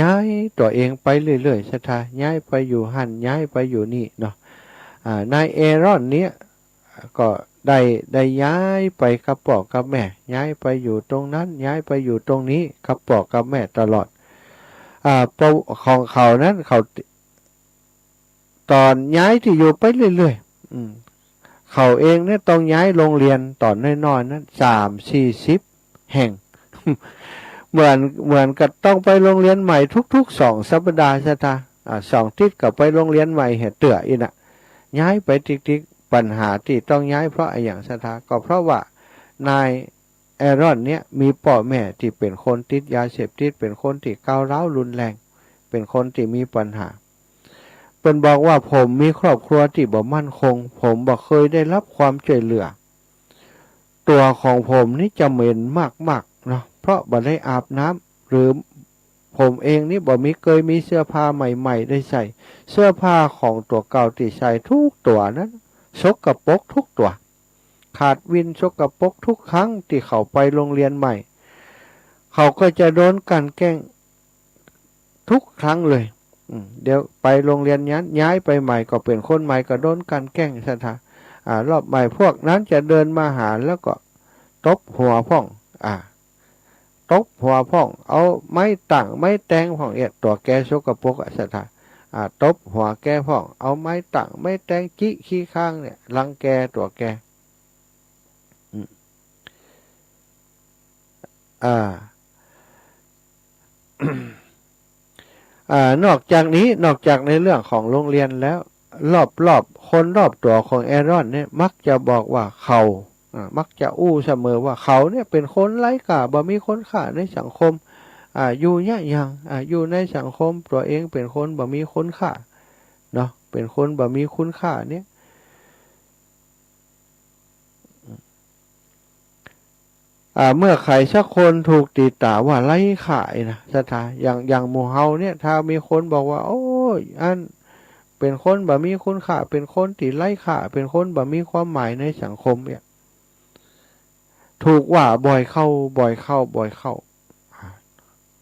ย้ายตัวเองไปเรื่อยๆซะท่าย้ายไปอยู่หั่นย้ายไปอยู่นี่เนาะนายเอรอนเนี้ยก็ได้ย้ายไปกับพ่อกับแม่ย้ายไปอยู่ตรงนั้นย้ายไปอยู่ตรงนี้กับพ่อกับแม่ตลอดของเขานั้นเขาตอนย้ายที่อยู่ไปเรื่อยๆเขาเองเนี่ยต้องย้ายโรงเรียนตอนน้อยๆนั้น30-40 แห่ง เหมือนกับต้องไปโรงเรียนใหม่ทุกๆ2 สัปดาห์ซะท่า2 ทิศก็ไปโรงเรียนใหม่เหตุเตื่ออีน่ะย้ายไปติ๊กปัญหาที่ต้องย้ายเพราะอย่างสถาก็เพราะว่านายแอรอนเนี่ยมีพ่อแม่ที่เป็นคนติดยาเสพติดเป็นคนที่ก้าวร้าวรุนแรงเป็นคนที่มีปัญหาเป็นบอกว่าผมมีครอบครัวที่บ่มั่นคงผมบ่เคยได้รับความช่วยเหลือตัวของผมนี่จะเหม็นมากๆเนาะเพราะบ่ได้อาบน้ำหรือผมเองนี่บ่เคยมีเสื้อผ้าใหม่ๆได้ใส่เสื้อผ้าของตัวเก่าที่ใส่ทุกตัวนั้นสกปรกทุกตัวขาดวินสกปรกทุกครั้งที่เขาไปโรงเรียนใหม่เขาก็จะโดนกันแกล้งทุกครั้งเลยเดี๋ยวไปโรงเรียนย้ายไปใหม่ก็เป็นคนใหม่ก็โดนกันแกล้งซะท่ารอบใหม่พวกนั้นจะเดินมาหาแล้วก็ตบหัวพ่องตบหัวพ่องเอาไม้ตั้งไม้แตงพ่องตัวแกสกปรกซะท่า ตบหัวแกพ่องเอาไม้ตั้งไม้แตงจิขี้ข้างเนี่ยรังแกตัวแกนอกจากนี้นอกจากในเรื่องของโรงเรียนแล้วรอบคนรอบตัวของแอรอนเนี่ยมักจะบอกว่าเขามักจะอู้เสมอว่าเขาเนี่ยเป็นคนไร้ค่าบ่มีคุณค่าในสังคมอยู่เนี่ยยังอยู่ในสังคมตัวเองเป็นคนบ่มีคุณค่าเนาะเป็นคนบ่มีคุณค่าเนี่ยเมื่อใครสักคนถูกตีตาว่าไร้ค่านะสถาอย่างหมู่เฮาเนี่ยถ้ามีคนบอกว่าโอ้ยอันเป็นคนบ่มีคุณค่าเป็นคนที่ไร้ค่าเป็นคนบ่มีความหมายในสังคมเนี่ยถูกว่าบ่อยเข้า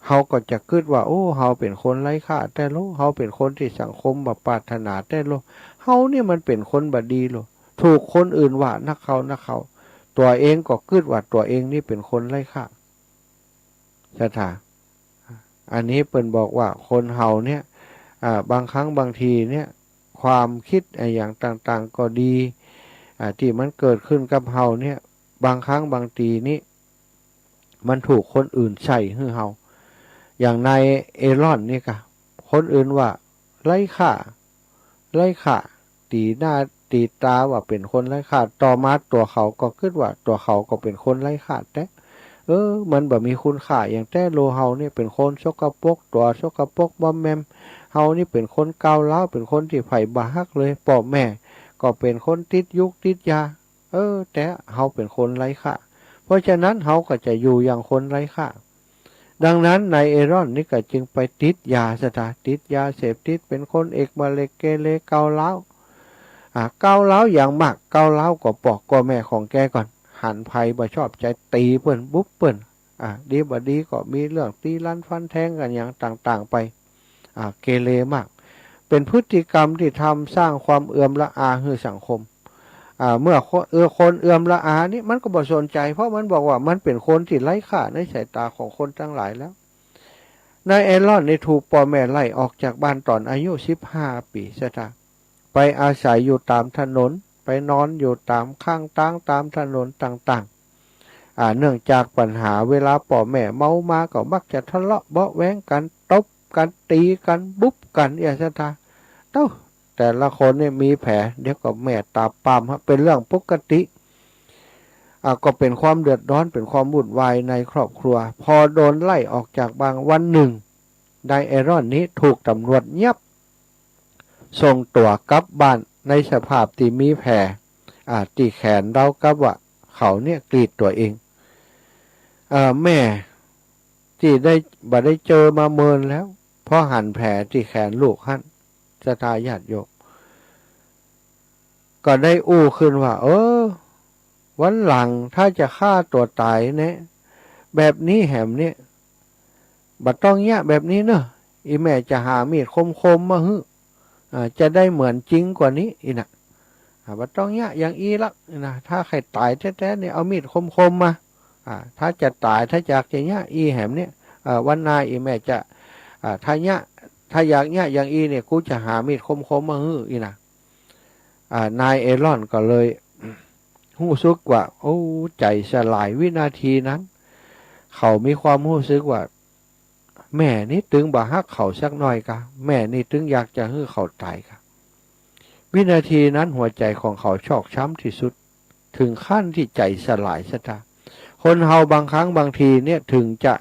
เฮาก็จะคิดว่าโอ้เฮาเป็นคนไร้ค่าแต่โลเฮาเป็นคนที่สังคมบ่ปรารถนาแต่โลเฮานี่มันเป็นคนบ่ดีโลถูกคนอื่นว่านักเขาตัวเองก็คิดว่าตัวเองนี่เป็นคนไร้ค่าสถาอันนี้เปิ้นบอกว่าคนเฮาเนี่ยบางครั้งบางทีเนี่ยความคิดอย่างต่างๆก็ดีที่มันเกิดขึ้นกับเฮาเนี่ยบางครั้งบางทีนี่มันถูกคนอื่นใส่ให้เฮาอย่างนายเอรอนนี่ค่ะคนอื่นว่าไร้ค่าตีหน้าตีตาว่าเป็นคนไร้ค่าต่อมาตัวเขาก็คิดว่าตัวเขาก็เป็นคนไร้ค่าแต่มันบ่มีคุณค่าอย่างแต่โลเฮานี่เป็นคนสกปรกตัวสกปรกบ่แม่มเฮานี่เป็นคนก้าวร้าวเป็นคนที่ไผบ่ฮักเลยพ่อแม่ก็เป็นคนติดยุกติดยาแต่เฮาเป็นคนไร้ค่าเพราะฉะนั้นเฮาก็จะอยู่อย่างคนไร้ค่าดังนั้นนายเอรอนนี่ก็จึงไปติดยาติดยาเสพติดเป็นคนเอกบาเลเกเรก้าวร้าวก้าวร้าวอย่างมากก้าวร้าวก็ปอกก็แม่ของแกก่อนหันภัยบ่ชอบใจตีเปิ้นบุ๊บเปิ้นดีบ่ดีก็มีเรื่องตีลั่นฟันแทงกันอย่างต่างๆไปเกเรมากเป็นพฤติกรรมที่ทำสร้างความเอื่อมละอาให้สังคมเมื่อคนเอื่อมละอานี่มันก็บ่สนใจเพราะมันบอกว่ามันเป็นคนที่ไร้ค่าในสายตาของคนทั้งหลายแล้วนายเอรอนนี่ถูกพ่อแม่ไล่ออกจากบ้านตอนอายุ15 ปีซะจ้ะไปอาศัยอยู่ตามถนนไปนอนอยู่ตามข้างทางตามถนนต่างๆเนื่องจากปัญหาเวลาพ่อแม่เมามาก็มักจะทะเลาะเบาะแว้งกันตบกันตีกันบุ๊บกันซะจ้ะแต่ละคนเนี่ยมีแผลเดี๋ยวก็แม่ตาปามเป็นเรื่องปกติก็เป็นความเดือดร้อนเป็นความวุ่นวายในครอบครัวพอโดนไล่ออกจากบางวันหนึ่งนายเอรอนนี้ถูกตำรวจยับส่งตัวกลับบ้านในสภาพที่มีแผลที่แขนเรากับว่าเขาเนี่ยกรีดตัวเองแม่ที่ได้เจอมาเมินแล้วเพราะหันแผลที่แขนลูกหั่นจะทายาทโยมก็ได้อู้ขึ้นว่าวันหลังถ้าจะฆ่าตัวตายเนี่ยแบบนี้แหมเนี่ยบัดต้องเงี้ยแบบนี้เนอะอีแม่จะหามีดคมมาฮึจะได้เหมือนจริงกว่านี้อีน่ะบัดต้องเงี้ยอย่างอีละนะถ้าใครตายแท้ๆเนี่ยเอามีดคมมาถ้าจะตายถ้าอยากจะเงี้ยอีแหมเนี่ยวันหน้าอีแม่จะถ้าเงี้ยถ้าอยากเงี้ยอย่างอีเนี่ยกูจะหามีดคมมาฮึอีน่ะนายเอรอนก็เลยรู้สึกว่าโอ้ใจสลายวินาทีนั้นเขามีความรู้สึกว่าแม่นี่ตึงบ่ฮักเขาสักหน่อยกะแม่นี่ตึงอยากจะให้เขาตายกะวินาทีนั้นหัวใจของเขาชอกช้ำที่สุดถึงขั้นที่ใจสลายซะตาคนเฮาบางครั้งบางทีเนี่ยถึงจะ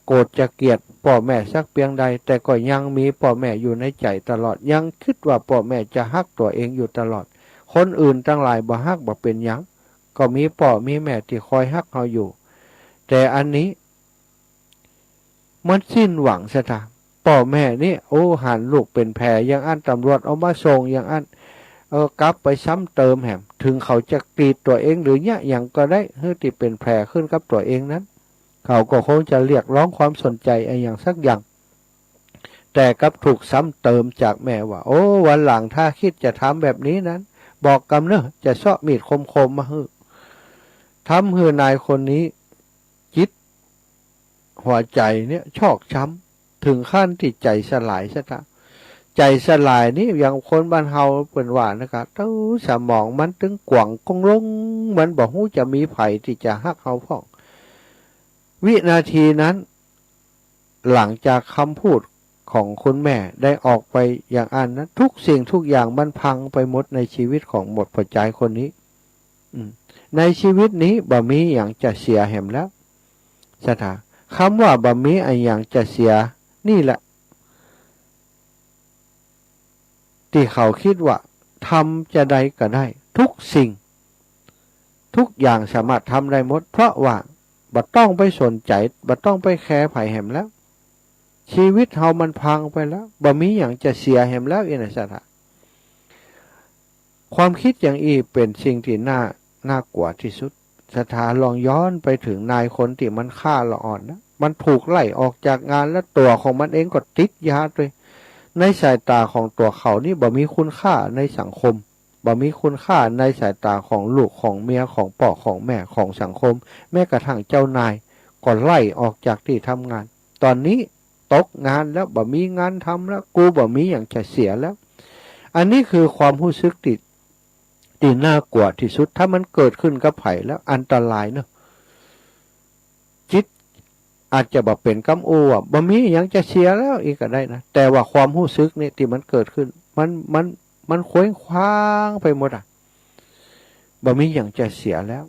โกรธจะเกลียดพ่อแม่สักเพียงใดแต่ก็ยังมีพ่อแม่อยู่ในใจตลอดยังคิดว่าพ่อแม่จะฮักตัวเองอยู่ตลอดคนอื่นทั้งหลายบ่ฮักบ่เป็นหยังก็มีพ่อมีแม่ที่คอยฮักเราอยู่แต่อันนี้มันสิ้นหวังซะท่าพ่อแม่นี่หันลูกเป็นแผลอย่างอันตำรวจเอามาส่งอย่างอันกลับไปซ้ำเติมแหมถึงเขาจะกรีดตัวเองหรือเนี่ยอย่างก็ได้เพื่อที่เป็นแผลขึ้นกับตัวเองนั้นเขาก็คงจะเรียกร้องความสนใจอย่างสักอย่างแต่กับถูกซ้ำเติมจากแม่ว่าวันหลังถ้าคิดจะทำแบบนี้นั้นบอกกำเนอะจะเซาะมีดคมมาให้ทำให้นายคนนี้จิตหัวใจเนี่ยชอกช้ำถึงขั้นที่ใจสลายซะ ใจสลายนี่อย่างคนบ้านเฮาเปิ่นว่านะครับเต้าสมองมันถึงกว่างกงลงมันบ่ฮู้จะมีไผที่จะฮักเฮาพ้องวินาทีนั้นหลังจากคำพูดของคุณแม่ได้ออกไปอย่างอันนั้นทุกสิ่งทุกอย่างมันพังไปหมดในชีวิตของหมดพ่อใจคนนี้ในชีวิตนี้บ่มีอย่างจะเสียแหมแล้วสถาคำว่าบ่มีอันอย่างจะเสียนี่แหละที่เขาคิดว่าทำจะใดก็ได้ทุกสิ่งทุกอย่างสามารถทำได้หมดเพราะว่าบ่ต้องไปสนใจบ่ต้องไปแคร์ไผแหมแล้วชีวิตเฮามันพังไปแล้วบ่มีอย่างจะเสียแหมแล้วอีนะสถาความคิดอย่างอีเป็นสิ่งที่น่ากลัวที่สุดสถาลองย้อนไปถึงนายคนที่มันฆ่าละอ่อนนะมันถูกไล่ออกจากงานและตัวของมันเองก็ติดยาด้วยในสายตาของตัวเขานี่บ่มีคุณค่าในสังคมบ่มีคุณค่าในสายตาของลูกของเมียของพ่อของแม่ของสังคมแม้กระทั่งเจ้านายก็ไล่ออกจากที่ทำงานตอนนี้ตกงานแล้วบ่มีงานทำแล้วกูบ่มีอย่างจะเสียแล้วอันนี้คือความรู้สึกที่น่ากลัวที่สุดถ้ามันเกิดขึ้นกับไผแล้วอันตรายเนอะจิตอาจจะบ่เป็นกำอูอ่ะบ่มีอย่างจะเสียแล้วอีกก็ได้นะแต่ว่าความรู้สึกนี่ที่มันเกิดขึ้นมันเคว้งคว้างไปหมดอ่ะบ่มีอย่างจะเสียแล้ว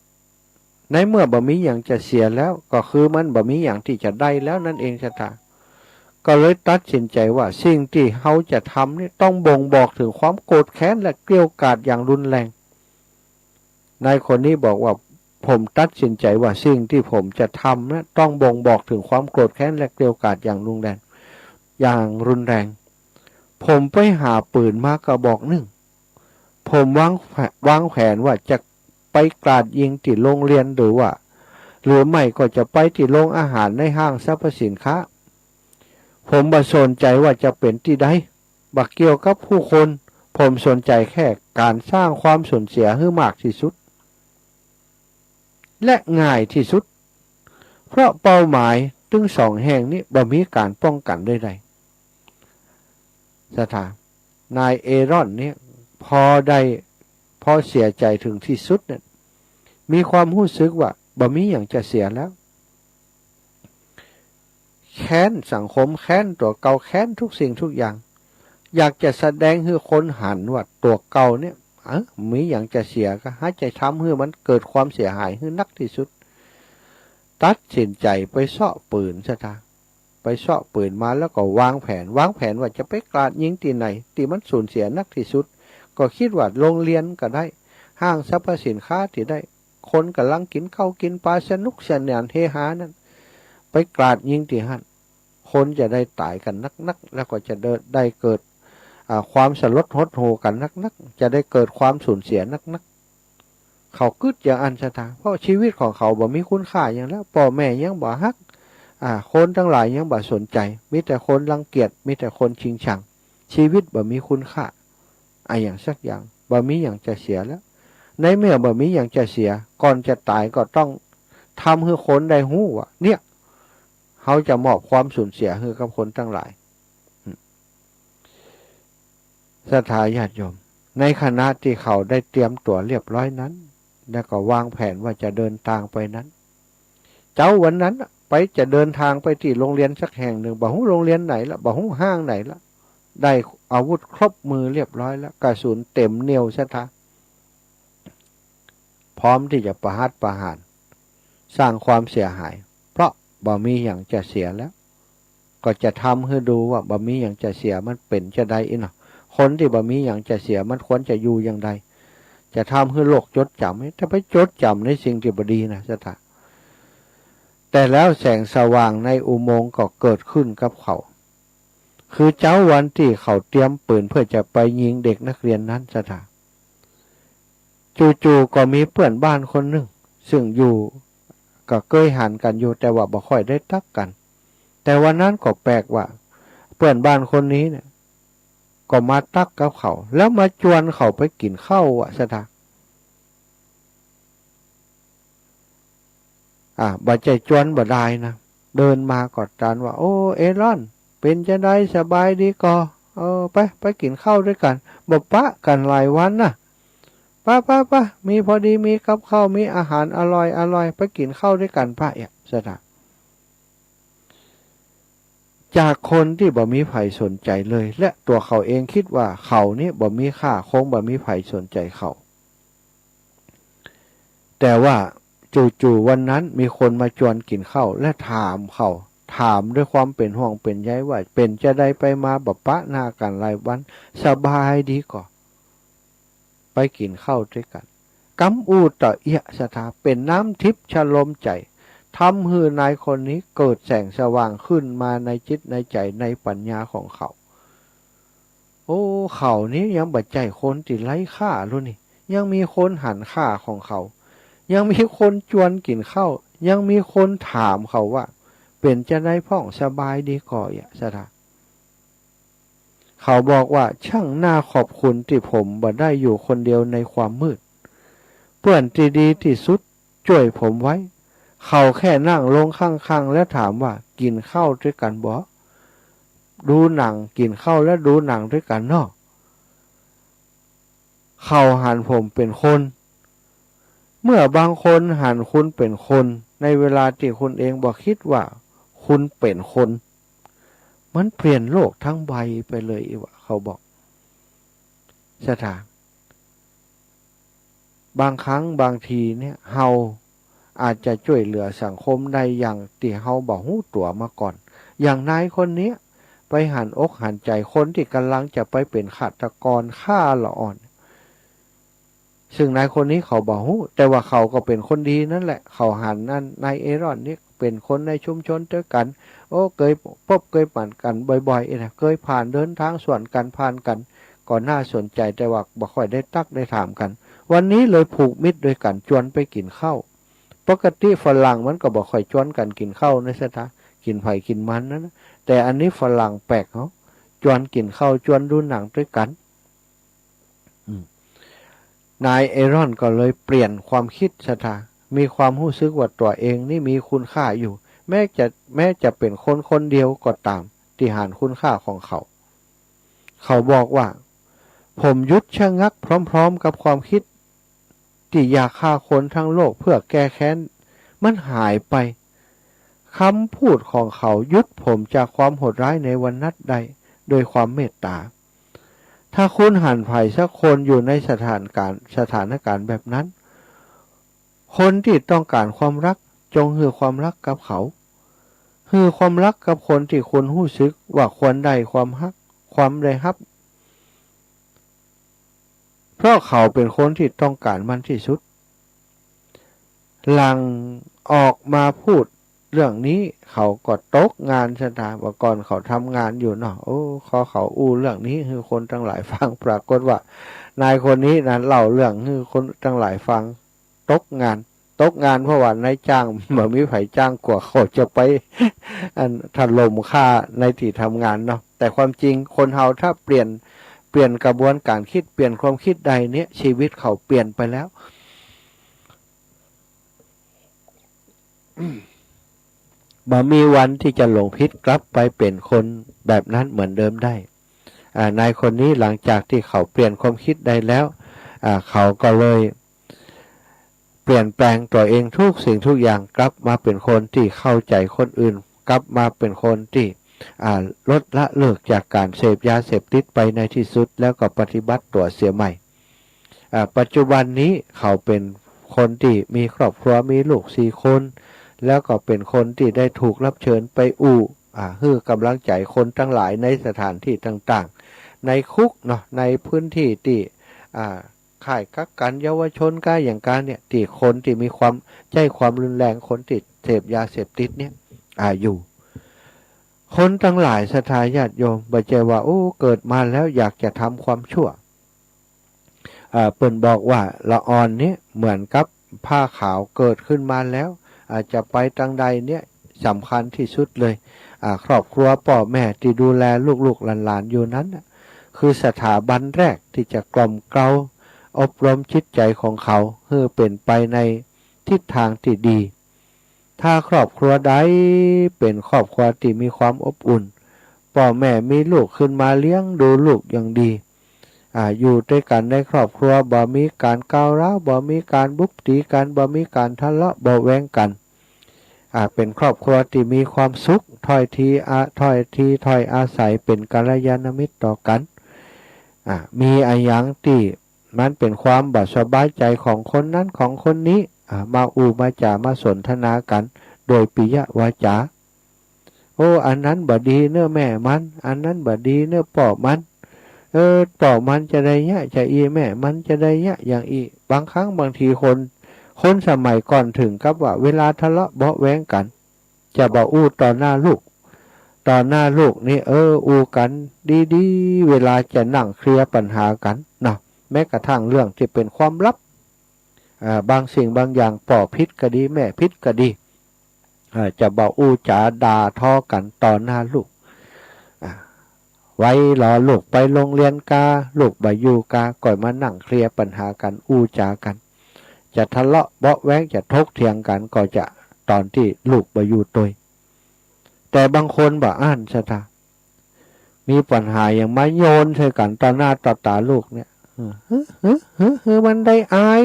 ในเมื่อบ่มีอย่างจะเสียแล้วก็คือมันบ่มีอย่างที่จะได้แล้วนั่นเองชะตาก็เลยตัดสินใจว่าสิ่งที่เขาจะทำนี่ต้องบ่งบอกถึงความโกรธแค้นและเกลี้ยกล่อมอย่างรุนแรงนายคนนี้บอกว่าผมตัดสินใจว่าสิ่งที่ผมจะทำนะต้องบ่งบอกถึงความโกรธแค้นและเกลี้ยกล่อมอย่างรุนแรงผมไปหาปืนมากระบอกหนึ่งผมวางแผนว่าจะไปกราดยิงที่โรงเรียนหรือไม่ก็จะไปที่โรงอาหารในห้างสรรพสินค้าผมบ่สนใจว่าจะเป็นที่ใดบ่เกี่ยวกับผู้คนผมสนใจแค่การสร้างความสูญเสียให้มากที่สุดและง่ายที่สุดเพราะเป้าหมายถึงสองแห่งนี้บ่มีการป้องกันใดๆสถานายเอรอนเนี่ยพอเสียใจถึงที่สุดเนี่ยมีความรู้สึกว่าบ่มีอย่างจะเสียแล้วแค้นสังคมแค้นตัวเก่าแค้นทุกสิ่งทุกอย่างอยากจะแสดงให้คนหันว่าตัวเก่าเนี่ยมีอย่างจะเสียก็หาใจทำให้มันเกิดความเสียหายให้นักที่สุดตัดสินใจไปเสาะปืนซะท่าไปเสาะปืนมาแล้วก็วางแผนว่าจะไปกราดยิงที่ไหนที่มันสูญเสียนักที่สุดก็คิดว่าโรงเรียนก็ได้ห้างสรรพสินค้าที่ได้คนกำลังกินข้าวกินปลาสนุกสนานเฮฮานั้นไปกราดยิงที่หันคนจะได้ตายกันนักแล้วก็จะได้เกิดความสลดหดหู่กันนักจะได้เกิดความสูญเสียนักเขากึดอย่างอันชะตาเพราะชีวิตของเขาบ่มีคุณค่าอย่างแล้วพ่อแม่ยังบ่ฮักคนทั้งหลายยังบ่สนใจมีแต่คนรังเกียจมีแต่คนชิงชังชีวิตบ่มีคุณค่าอย่างสักอย่างบ่มีอย่างจะเสียแล้วในเมื่อบ่มีอย่างจะเสียก่อนจะตายก็ต้องทำให้คนได้ฮู้ว่าเนี่ยเขาจะมอบความสูญเสียให้กับคนทั้งหลายศรัทธาญาติโยมในคณะที่เขาได้เตรียมตัวเรียบร้อยนั้นแล้วก็วางแผนว่าจะเดินทางไปนั้นเจ้าวันนั้นไปจะเดินทางไปที่โรงเรียนสักแห่งหนึ่งบ่ฮู้โรงเรียนไหนละบ่ฮู้ห้างไหนละได้อาวุธครบมือเรียบร้อยแล้วกระสุนเต็มเหนียวศรัทธาพร้อมที่จะประหารสร้างความเสียหายเพราะบ่มีอย่างจะเสียแล้วก็จะทำให้ดูว่าบ่มีอย่างจะเสียมันเป็นจะได้อีกเนาะคนที่บ่มีอย่างจะเสียมันควรจะอยู่อย่างใดจะทำให้โลกจดจำให้ถ้าไปจดจำในสิ่งที่บ่ดีนะศรัทธาแต่แล้วแสงสว่างในอุโมงค์ก็เกิดขึ้นกับเขาคือเจ้าวันที่เขาเตรียมปืนเพื่อจะไปยิงเด็กนักเรียนนั้นศรัทธาจู่ๆก็มีเพื่อนบ้านคนหนึ่งซึ่งอยู่ก็เคยหันกันอยู่แต่ว่าบ่ค่อยได้ทักกันแต่วันนั้นก็แปลกว่าเพื่อนบ้านคนนี้เนี่ยก็มาตักกับเขาแล้วมาชวนเขาไปกินข้าวศรัทธาบ่ใจชวนบ่ได้นะเดินมากอดกันว่าโอ้เอรอนเป็นจะได้สบายดีก็ ไปกินข้าวด้วยกันบ่ปะกันหลายวันน่ะป้ามีพอดีมีกับข้าวมีอาหารอร่อยไปกินข้าวด้วยกันป้าสถาจากคนที่บ่มีไผสนใจเลยและตัวเขาเองคิดว่าเขานี่บ่มีค่าคงบ่มีไผสนใจเขาแต่ว่าจู่ๆวันนั้นมีคนมาชวนกินข้าวและถามด้วยความเป็นห่วงเป็นใยว่าเป็นจะได้ไปมาบ่ปะหน้ากันหลายวันสบายดีก่อไปกินข้าวด้วยกันกำอูต่อสถาเป็นน้ำทิพย์ชโลมใจทำให้นายคนนี้เกิดแสงสว่างขึ้นมาในจิตในใจในปัญญาของเขาเขานี้ยังบัดใจคนติดไร้ค่าลุ้นี่ยังมีคนหันค่าของเขายังมีคนชวนกินข้าวยังมีคนถามเขาว่าเป็นจะได้พ่องสบายดีก่อสถาเขาบอกว่าช่างน่าขอบคุณที่ผมบ่ได้อยู่คนเดียวในความมืดเพื่อนที่ดีที่สุดช่วยผมไว้เขาแค่นั่งลงข้างๆแล้วถามว่ากินข้าวด้วยกันบ่ดูหนังกินข้าวแล้วดูหนังด้วยกันเนาะเขาหันผมเป็นคนเมื่อบางคนหันคุณเป็นคนในเวลาที่คุณเองบอกคิดว่าคุณเป็นคนมันเปลี่ยนโลกทั้งใบไปเลยว่าเขาบอกสถานบางครั้งบางทีเนี่ยเฮาอาจจะช่วยเหลือสังคมได้อย่างที่เฮาบอกหู้ตัวมาก่อนอย่างนายคนนี้ไปหันอกหันใจคนที่กำลังจะไปเป็นฆาตกรฆ่าละอ่อนซึ่งนายคนนี้เขาบอกหู้แต่ว่าเขาก็เป็นคนดีนั่นแหละเขาหันนั่นนายเอรอนนี่เป็นคนในชุมชนเจอกันเคยพบเคยปั่นกันบ่อยๆนะเคยผ่านเดินทางส่วนกันผ่านกันก่อนหน้าสนใจแต่ว่าบ่ค่อยได้ตักได้ถามกันวันนี้เลยผูกมิตรด้วยกันชวนไปกินข้าวปกติฝรั่งมันก็บ่ค่อยชวนกันกินข้าวในสถานกินไผ่กินมันนะแต่อันนี้ฝรั่งแปลกเขาชวนกินข้าวชวนดูหนังด้วยกันนายเอรอนก็เลยเปลี่ยนความคิดสถามีความรู้สึกว่าตัวเองนี่มีคุณค่าอยู่แม้จะเป็นคนเดียวก็ตามที่หารคุณค่าของเขาบอกว่าผมหยุดชะงักพร้อมๆกับความคิดที่อยากฆ่าคนทั้งโลกเพื่อแก้แค้นมันหายไปคำพูดของเขาหยุดผมจากความโหดร้ายในวันนัดใดโดยความเมตตาถ้าคุณหันไผ่สักคนอยู่ในสถานการณ์แบบนั้นคนที่ต้องการความรักจงให้ความรักกับเขาให้ความรักกับคนที่คุณรู้สึกว่าควรได้ความได้รับเพราะเขาเป็นคนที่ต้องการมันที่สุดหลังออกมาพูดเรื่องนี้เขาก็ตกงานสถาว่าก่อนเขาทำงานอยู่เนาะเขาอู้เรื่องนี้ให้คนทั้งหลายฟังปรากฏว่านายคนนี้นั้นเล่าเรื่องให้คนทั้งหลายฟังตกงานเพราะว่านายจ้างเหมือนมีไผจ้างกว่าเขาจะไปถล่มฆ่าในที่ทำงานเนาะแต่ความจริงคนเฮาถ้าเปลี่ยนกระบวนการคิดเปลี่ยนความคิดใดเนี่ยชีวิตเขาเปลี่ยนไปแล้วบ่มีวันที่จะหลงผิดกลับไปเป็นคนแบบนั้นเหมือนเดิมได้นายคนนี้หลังจากที่เขาเปลี่ยนความคิดได้แล้วเขาก็เลยเปลี่ยนแปลงตัวเองทุกสิ่งทุกอย่างกลับมาเป็นคนที่เข้าใจคนอื่นกลับมาเป็นคนที่ลดละเลิกจากการเสพยาเสพติดไปในที่สุดแล้วก็ปฏิบัติตัวเสียใหม่ปัจจุบันนี้เขาเป็นคนที่มีครอบครัวมีลูก4 คนแล้วก็เป็นคนที่ได้ถูกรับเชิญไปให้กำลังใจคนทั้งหลายในสถานที่ต่างๆในคุกเนาะในพื้นที่ที่ข่ายกักกันเยาวชนก็อย่างการเนี่ยที่คนที่มีความรุนแรงคนติดเสพยาเสพติดเนี่ยอยู่คนทั้งหลายศรัทธาญาติโยมบ่ใจว่าเกิดมาแล้วอยากจะทำความชั่วเปิ่นบอกว่าละออนนี้เหมือนกับผ้าขาวเกิดขึ้นมาแล้วอาจจะไปทางใดเนี่ยสำคัญที่สุดเลยครอบครัวพ่อแม่ที่ดูแลลูกๆหลานๆอยู่นั้นคือสถาบันแรกที่จะกล่อมเกลาอบรมจิตใจของเขาให้เป็นไปในทิศทางที่ดีถ้าครอบครัวใดเป็นครอบครัวที่มีความอบอุ่น พ่อแม่มีลูกขึ้นมาเลี้ยงดูลูกอย่างดีอยู่ด้วยกันในครอบครัวบ่มีการก้าวร้าวบ่มีการบุกตีกันบ่มีการทะเลาะเบาะแว้งกันเป็นครอบครัวที่มีความสุขถ้อยอาศัยเป็นกัลยาณมิตรต่อกันมีอะไรอย่างที่มันเป็นความบาสบายใจของคนนั้นของคนนี้มามาจามาสนทนากันโดยปิยวาจาโอ้อันนั้นบ่ดีเนื้อแม่มันอันนั้นบ่ดีเนื้อป่อมันป่อมันจะได้ยะจะอีแม่มันจะได้ยะอย่างอีบางครั้งบางทีคนสมัยก่อนถึงกับว่าเวลาทะเลาะเบาะแว้งกันจะบอกต่อหน้าลูกนี่กันดีๆเวลาจะนั่งเคลียร์ปัญหากันนะแม้กระทั่งเรื่องที่เป็นความลับบางสิ่งบางอย่างป่อพิษก็ดีแม่พิษก็ดีจะบอกจ๋าด่าทอกันต่อหน้าลูกไว้รอลูกไปโรงเรียนกาลูกบายูกาก่อยมานั่งเคลียร์ปัญหากันจากันจะทะเลาะเบาะแว้งจะทกเถียงกันก็จะตอนที่ลูกบายูตัวแต่บางคนบ่อ่านซะท่ามีปัญหาอย่างมาโยนใส่กันต่อหน้าต่อตาลูกเนี่ยมันได้อาย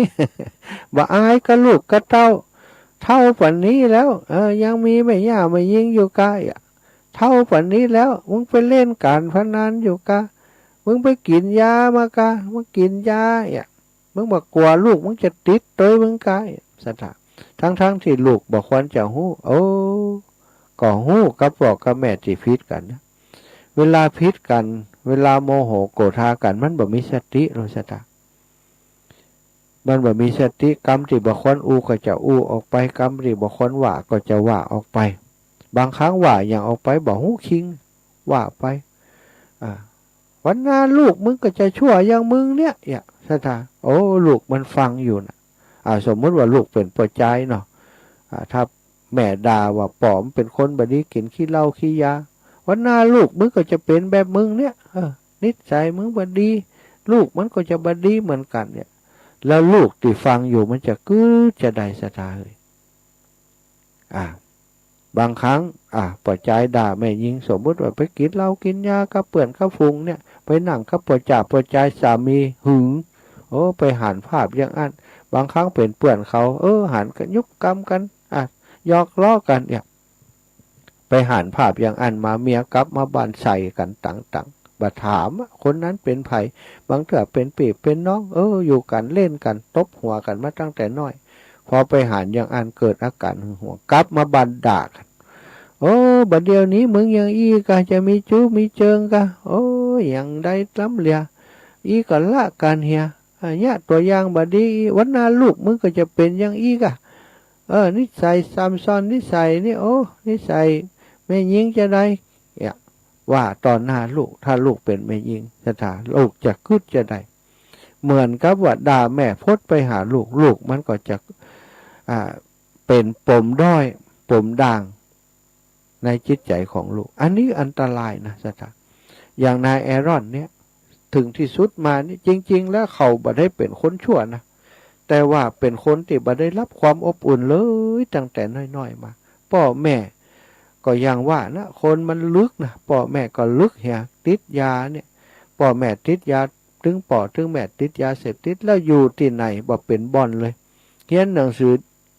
บ่อายก็ลูกก็เท่าปันนี้แล้วยังมีแม่ย่ามายิงอยู่กายเท่าปันนี้แล้วมึงไปเล่นการพนันอยู่กะมึงไปกินยามากะมึงกินยามึงบอกกลัวลูกมึงจะติดตัวมึงกายสัตว์ทั้งที่ลูกบอกควรจะหู้ก็หู้กับบอกกับแม่ที่พิษกันนะเวลาพิษกันเวลาโมโหโกรธากันมันบ่มีสติหรอกสัตว์มันบ่มีสติกรรมที่บ่ควรก็จะออกไปกรรมที่บ่ควรว่าก็จะว่าออกไปบางครั้งว่าอย่างออกไปบอกหูคิงว่าไปวันหน้าลูกมึงก็จะชั่วอย่างมึงเนี่ยสถาลูกมันฟังอยู่นะสมมติว่าลูกเป็นปวดใจเนาะถ้าแม่ด่าว่าปอมเป็นคนบดีกินขี้เหล้าขี้ยาวันหน้าลูกมึงก็จะเป็นแบบมึงเนี่ยนิสัยมึงบดีลูกมันก็จะบดีเหมือนกันเนี่ยแล้วลูกที่ฟังอยู่มันจะจะได้สถาเลยบางครั้งปวดใจด่าแม่ยิงสมมติว่าไปกินเหล้ากินยากับเปื่อนกับฟุงเนี่ยไปนั่งกับปวดใจสามีหึงไปหันภาพอย่างนั้นบางครั้งเป็นเปื่อนเขาหันกันยุบกรรมกันยอกล้อกันไปหันภาพอย่างอันมาเมียกลับมาบันใส่กันต่างๆบัดถามคนนั้นเป็นไผบางเถื่อเป็นปีเป็นน้องอยู่กันเล่นกันตบหัวกันมาตั้งแต่น้อยพอไปหันอย่างอันเกิดอาการหึงหวงกลับมาบันด่ากันบัดเดียวนี้มึงยังอีกะจะมีจู้มีเจิงกะยังได้ล้ำเหลียอีก็ละกันเฮียเนี่ยตัวอย่างบัดดีวันหน้าลูกมึงก็จะเป็นอย่างอีกะนิสัยซ้ำซ้อนนิสัยนี่นิสัยแม่ยิงจะได้ว่าตอนหน้าลูกถ้าลูกเป็นแม่ยิงสถาลูกจะกึดจะได้เหมือนกับว่าด่าแม่พดไปหาลูกมันก็จะเป็นปมด้อยปมด่างในจิตใจของลูกอันนี้อันตรายนะสถาอย่างนายแอรอนเนี่ยถึงที่สุดมานี่จริงๆแล้วเขาบ่ได้เป็นคนชั่วนะแต่ว่าเป็นคนที่บ่ได้รับความอบอุ่นเลยตั้งแต่น้อยๆมาพ่อแม่ก็ยังว่านะคนมันลึกนะพ่อแม่ก็ลึกเหียติดยาเนี่ยพ่อแม่ติดยาถึงแม่ติดยาเสพติดแล้วอยู่ที่ไหนบ่เป็นบ่อนเลยเรียนหนังสือ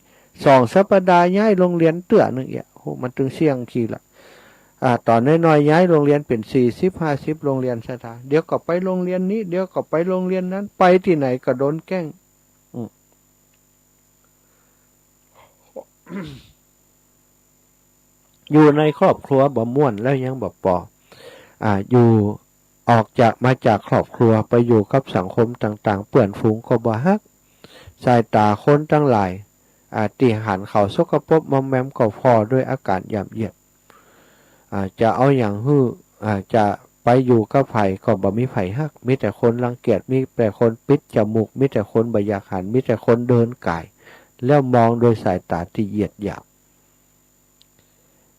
2 สัปดาห์ย้ายโรงเรียนเตื้อนึงมันถึงเสี่ยงทีละตอนน้อยๆย้ายโรงเรียนเป็น40-50โรงเรียนสถาเดี๋ยวก็ไปโรงเรียนนี้เดี๋ยวก็ไปโรงเรียนนั้นไปที่ไหนก็โดนแกล้ง อยู่ในครอบครัวบ่ม่วนแล้วยังบ่ปออยู่ออกมาจากครอบครัวไปอยู่กับสังคมต่างๆเปื่อนฝูงก็บ่ฮักสายตาคนทั้งหลายที่หันเขาสกปรกมอมแมมก็พอด้วยอาการย่ำเยียดจะเอาอย่างจะไปอยู่กับไผก็บ่มีไผฮักมีแต่คนรังเกียจมีแต่คนปิดจมูกมีแต่คนบ่อยากหันมีแต่คนเดินก่ายแล้วมองโดยสายตาที่เหยียดหยาม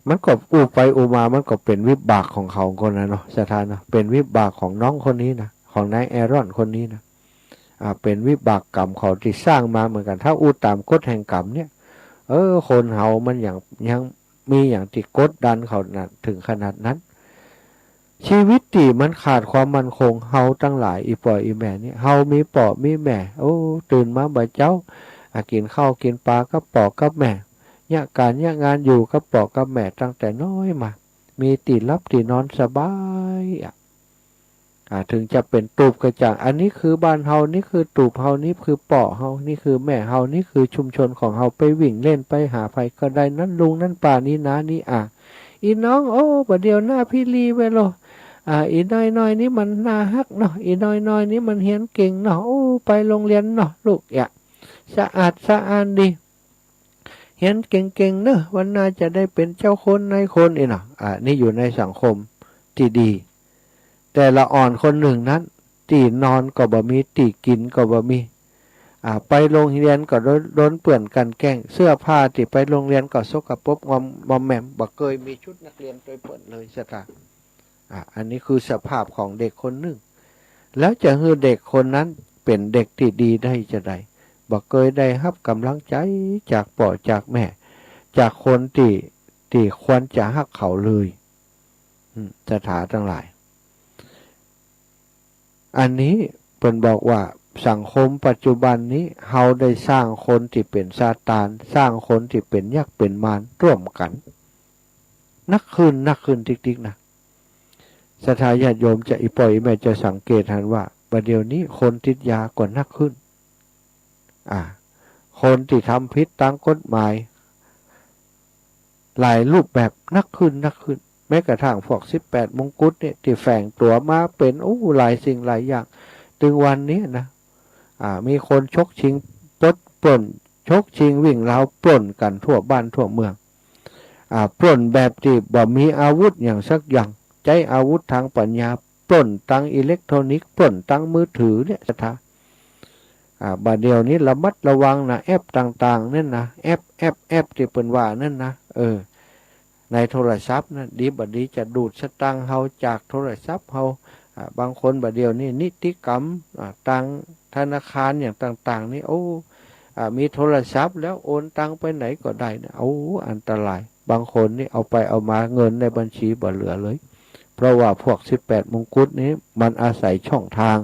มันก็ไปมามันก็เป็นวิบากของเขาคนนั้นเนาะสถานนะเป็นวิบากของน้องคนนี้นะของนายแอรอนคนนี้นะเป็นวิบากกรรมเขาที่สร้างมาเหมือนกันถ้าตามกฎแห่งกรรมเนี่ยคนเฮามันยังมีอย่างที่กดดันเขาถึงขนาดนั้น ชีวิตที่มันขาดความมั่นคงเฮาตั้งหลายอีป่ออีแม่นี่เฮามีป่อมีแม่โอ้ตื่นมาบ่เจ้ากินข้าวกินปลากับป่อกับแม่เนี่ยการเนี่ยงานอยู่กับป่อกับแม่ตั้งแต่น้อยมามีตีรับตีนอนสบายถึงจะเป็นตูบกระจ่างอันนี้คือบ้านเฮานี่คือตูบเฮานี่คือป่อเฮานี่คือแม่เฮานี่คือชุมชนของเฮาไปวิ่งเล่นไปหาไผก็ได้นั่นลุงนั่นป่านี้นะนี่อีน้องโอ้ประเดี๋ยวหน้าพี่ลีไปโลอีน้อยนี่มันน่าฮักเนาะอีน้อยนี่มันเรียนเก่งเนาะโอ้ไปโรงเรียนเนาะลูกสะอาดสะอานดีเรียนเก่งๆเนอะวันหน้าจะได้เป็นเจ้าคนนายคนเนาะนี่อยู่ในสังคมที่ดีแต่ละอ่อนคนหนึ่งนั้นตีนอนก็บ่มีตีกินก็บ่มีไปโรงเรียนก็โดนเปื่อนกันแกล้งเสื้อผ้าที่ไปโรงเรียนก็สกปรกมอมแหม่มบ่เคยมีชุดนักเรียนโดยเปิดเลยสตาอันนี้คือสภาพของเด็กคนหนึ่งแล้วจะให้เด็กคนนั้นเป็นเด็กที่ดีได้จะได้บ่เคยได้รับกำลังใจจากพ่อจากแม่จากคนที่ควรจะฮักเขาเลยสถาทั้งหลายอันนี้เพิ่นบอกว่าสังคมปัจจุบันนี้เฮาได้สร้างคนที่เป็นซาตานสร้างคนที่เป็นยักษ์เป็นมารร่วมกันนักคืนติ๊กๆนะศรัทธาญาติโยมจะอีปล่อยแม่จะสังเกตเห็นว่าประเดี๋ยวนี้คนติดยาก็นักขึ้นคนที่ทำผิดตามกฎหมายหลายรูปแบบนักขึ้นแม้กระทั่งพวก18มงกุฎเนี่ยที่แฝงตัวมาเป็นหลายสิ่งหลายอย่างถึงวันนี้นะมีคนชกชิงปล้นชกชิงวิ่งราวปล้นกันทั่วบ้านทั่วเมืองปล้นแบบที่บ่มีอาวุธอย่างสักอย่างใช้อาวุธทางปัญญาปล้นตังอิเล็กทรอนิกส์ปล้นตังมือถือเนี่ยสถาบัดเดียวนี้ระมัดระวังนะแอปต่างๆนั่นนะแอปที่เป็นว่านั่นนะในโทรศัพท์นะดีบัดนี้จะดูดสตางค์เฮาจากโทรศัพท์เฮาบางคนบัดเดียวนี้นิติกรรมตังธนาคารอย่างต่างๆนี่มีโทรศัพท์แล้วโอนตังไปไหนก็ได้นะอันตรายบางคนนี่เอาไปเอามาเงินในบัญชีบ่เหลือเลยเพราะว่าพวก18มงกุฎนี้มันอาศัยช่องทาง